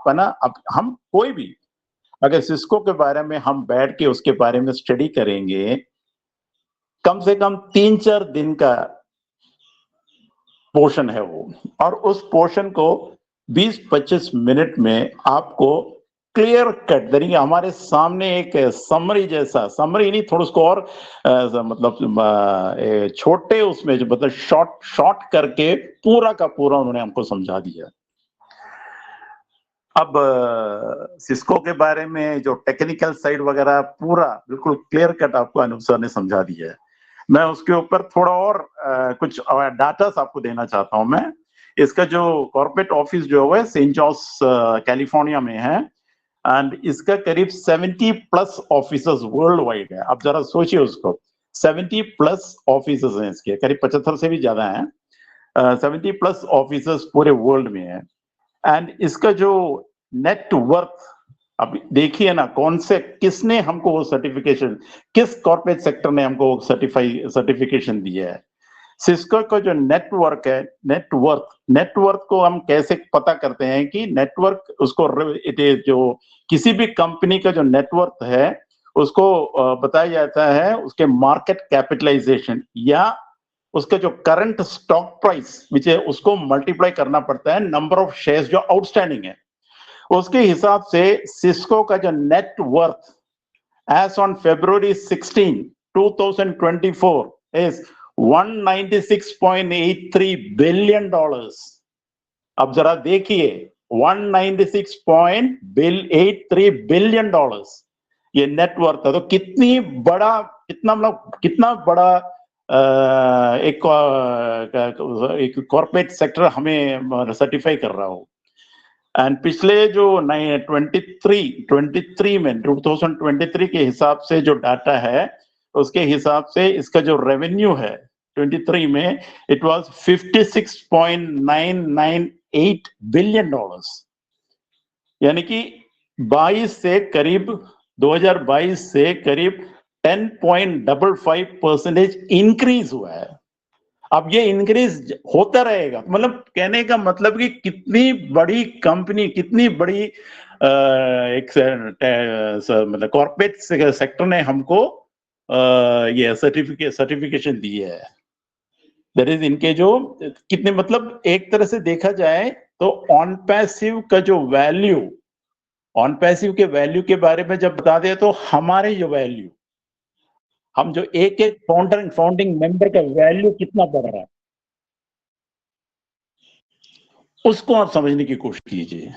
है ना, अब हम कोई भी अगर सिस्को के बारे में हम बैठ के उसके बारे में स्टडी करेंगे, कम से कम 3-4 दिन का पोर्शन है वो, और उस पोर्शन को 20-25 मिनट में आपको क्लियर कट तरीके हमारे सामने एक समरी जैसा, समरी नहीं थोड़ा उसको और मतलब छोटे उसमें जो मतलब शॉर्ट करके पूरा का पूरा उन्होंने हमको समझा दिया। अब सिस्को के बारे में जो टेक्निकल साइड वगैरह पूरा बिल्कुल क्लियर कट आपको अनूप सर ने समझा दिया है। मैं उसके ऊपर थोड़ा और कुछ डाटा आपको देना चाहता हूं मैं। इसका जो कॉर्पोरेट ऑफिस जो है सेंट जॉस कैलिफोर्निया में है, एंड इसका करीब 70+ ऑफिसर्स वर्ल्ड वाइड है। अब जरा सोचिए उसको, 70+ ऑफिसर्स हैं इसके, करीब 75 से भी ज्यादा हैं। 70+ ऑफिसर्स पूरे वर्ल्ड में है। एंड इसका जो नेट वर्थ, अब देखिए ना कौन से किसने हमको वो सर्टिफिकेशन, किस कॉर्पोरेट सेक्टर ने हमको सर्टिफिकेशन दिया है। सिस्को का जो नेटवर्क है, नेटवर्थ को हम कैसे पता करते हैं कि नेटवर्क उसको जो किसी भी कंपनी का जो नेटवर्थ है उसको बताया जाता है उसके मार्केट कैपिटलाइजेशन या उसका जो करंट स्टॉक प्राइस विच है उसको मल्टीप्लाई करना पड़ता है नंबर ऑफ शेयर्स जो आउटस्टैंडिंग है। उसके हिसाब से सिस्को का जो net worth as on February 16, 2024 is $196.83 billion. अब जरा देखिए $196.83 बिलियन ये नेटवर्थ है। तो कितना बड़ा एक कॉर्पोरेट सेक्टर हमें सर्टिफाई कर रहा हो। एंड पिछले जो 2023 में 2023 के हिसाब से जो डाटा है उसके हिसाब से इसका जो रेवेन्यू है 23 में इट वाज $56.998 बिलियन, यानी कि 2022 से करीब 10.55% इंक्रीज हुआ है। अब ये इंक्रीज होता रहेगा, मतलब कहने का मतलब कि कितनी बड़ी कंपनी, कितनी बड़ी एक मतलब कॉर्पोरेट सेक्टर ने हमको ये सर्टिफिकेशन दी है। दैट इज इनके जो कितने, मतलब एक तरह से देखा जाए तो ऑन पैसिव का जो वैल्यू, ऑन पैसिव के वैल्यू के बारे में जब बता दे तो हमारे जो वैल्यू, हम जो एक फाउंडिंग मेंबर का वैल्यू कितना बढ़ रहा है उसको आप समझने की कोशिश कीजिए।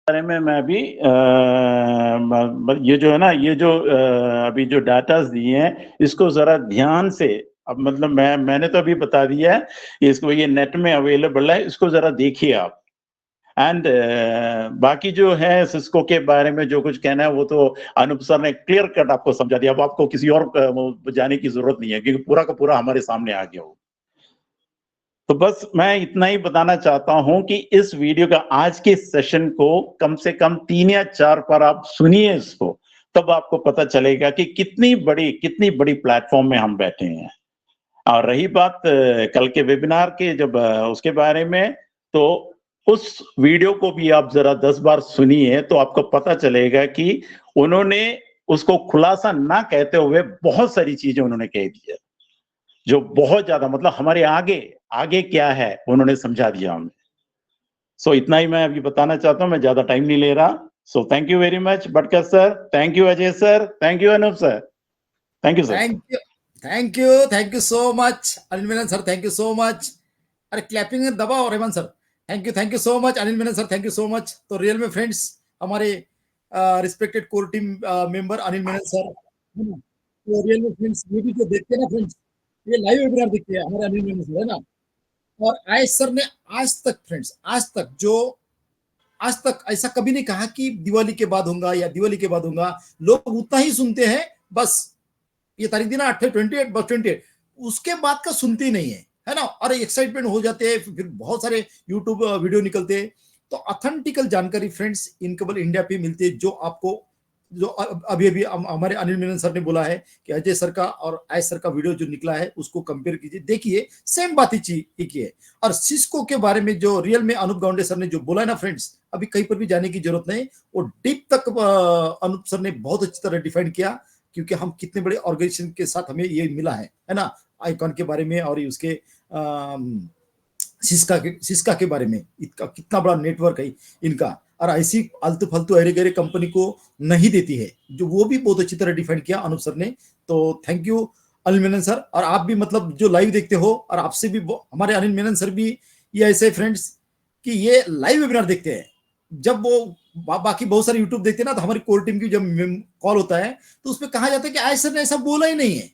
बारे में मैं अभी ये जो है ना, ये जो अभी जो डाटा दिए हैं इसको जरा ध्यान से, अब मतलब मैंने तो अभी बता दिया है, इसको ये नेट में अवेलेबल है, इसको जरा देखिए आप। एंड बाकी जो है सिस्को के बारे में जो कुछ कहना है वो तो अनूप सर ने क्लियर कट आपको समझा दिया। अब आपको किसी और जाने की जरूरत नहीं है क्योंकि पूरा का पूरा हमारे सामने आ गया हो। तो बस मैं इतना ही बताना चाहता हूं कि इस वीडियो का आज के सेशन को कम से कम 3 या 4 बार आप सुनिए इसको, तब आपको पता चलेगा कि कितनी बड़ी प्लेटफॉर्म में हम बैठे हैं। और रही बात कल के वेबिनार के जब उसके बारे में, तो उस वीडियो को भी आप जरा 10 बार सुनिए तो आपको पता चलेगा कि उन्होंने उसको खुलासा ना कहते हुए बहुत सारी चीजें उन्होंने कह दी है जो बहुत ज्यादा मतलब हमारे आगे क्या है उन्होंने समझा दिया हमें। सो इतना ही मैं अभी बताना चाहता हूँ, मैं ज्यादा टाइम नहीं ले रहा। So thank you very much Bhatkar sir, thank you Ajay sir, thank you Anoop sir, thank you sir. Thank you so much Anil Menon sir, thank you so much. अरे क्लैपिंग दबाओ Raman sir. Thank you so much Anil Menon sir, thank you so much. तो रियल में फ्रेंड्स, हमारे respected core team member Anil Menon sir, है ना। तो रियल में फ्रेंड्स, ये भी जो देखते हैं ना फ्रेंड्स, ये लाइव वेबिनार देखते हैं हमारे अनिल मेनन सर, है ना। और आयश सर ने आज तक फ्रेंड्स, आज तक ऐसा कभी नहीं कहा कि दिवाली के बाद होगा या दिवाली के बाद होगा। लोग उतना ही सुनते हैं, बस ये तारीख दी ना 28 बस 28, उसके बाद का सुनते ही नहीं है ना। और एक्साइटमेंट हो जाते हैं, फिर बहुत सारे यूट्यूब वीडियो निकलते हैं। तो ऑथेंटिकल जानकारी फ्रेंड्स इनकेबल इंडिया पे मिलती है, जो आपको, जो अभी अभी हमारे अनिल मेनन सर ने बोला है कि अजय सर का और आयश सर का वीडियो जो निकला है उसको कंपेयर कीजिए, देखिए सेम बात ही की है। और सिस्को के बारे में जो रियल में अनूप गाउंडे सर ने जो बोला है ना फ्रेंड्स, अभी कहीं पर भी जाने की जरूरत नहीं, वो डीप तक अनूप सर ने बहुत अच्छी तरह डिफाइन किया, क्योंकि हम कितने बड़े ऑर्गेनाइजेशन के साथ हमें ये मिला है ना, आइकॉन के बारे में और उसके सिस्का के बारे में, इनका कितना बड़ा नेटवर्क है इनका, और ऐसी आलतू फालतू अरे गरे कंपनी को नहीं देती है, जो वो भी बहुत अच्छी तरह डिफाइन किया अनूप सर ने। तो thank you Anil Menon sir. और आप भी मतलब जो लाइव देखते हो, और आपसे भी हमारे अनिल मेनन सर भी ये ऐसे फ्रेंड्स कि ये लाइव वेबिनार देखते हैं। जब वो बाकी बहुत सारे यूट्यूब देखते हैं ना, तो हमारी कोर टीम की जब कॉल होता है तो उसमें कहा जाता है कि आयश सर ने ऐसा बोला ही नहीं है,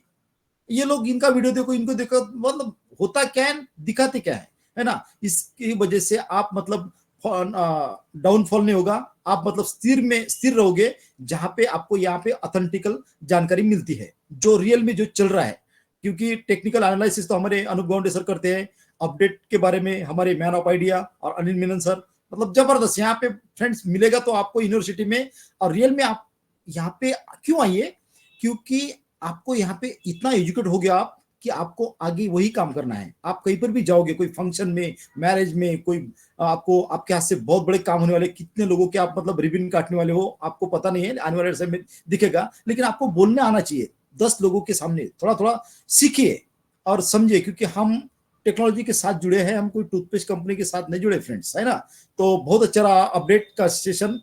ये लोग इनका वीडियो देखो, इनको देखो, मतलब होता क्या है, दिखाते क्या है ना। इसकी वजह से आप मतलब डाउनफॉल नहीं होगा, आप मतलब स्थिर रहोगे, जहां पे आपको यहाँ पे ऑथेंटिकल जानकारी मिलती है, जो रियल में जो चल रहा है। क्योंकि टेक्निकल एनालिसिस तो हमारे अनूप गाउंडे सर करते हैं, अपडेट के बारे में हमारे मैन ऑफ आइडिया और अनिल मेनन सर, मतलब जबरदस्त यहाँ पे फ्रेंड्स मिलेगा तो आपको यूनिवर्सिटी में। और रियल में आप यहाँ पे क्यों आइए, क्योंकि आपको यहाँ पे इतना एजुकेट हो गया आप कि आपको आगे वही काम करना है। आप कहीं पर भी जाओगे, कोई फंक्शन में, मैरिज में, कोई आपको आपके हाथ से बहुत बड़े काम होने वाले, कितने लोगों के आप मतलब रिबन काटने वाले हो आपको पता नहीं है, आने वाले समय में दिखेगा, लेकिन आपको बोलने आना चाहिए 10 लोगों के सामने। थोड़ा थोड़ा सीखिए और समझिए, क्योंकि हम टेक्नोलॉजी के साथ जुड़े हैं, हम कोई टूथपेस्ट कंपनी के साथ नहीं जुड़े फ्रेंड्स, है ना। तो बहुत अच्छा रहा अपडेट का सेशन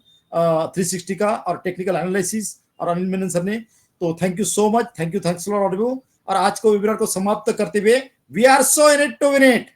360 का और टेक्निकल एनालिसिस और अनिल मेनन सर ने। तो thank you so much, thanks lot. और आज को वेबिनार को समाप्त करते हुए, we are so in it to win it.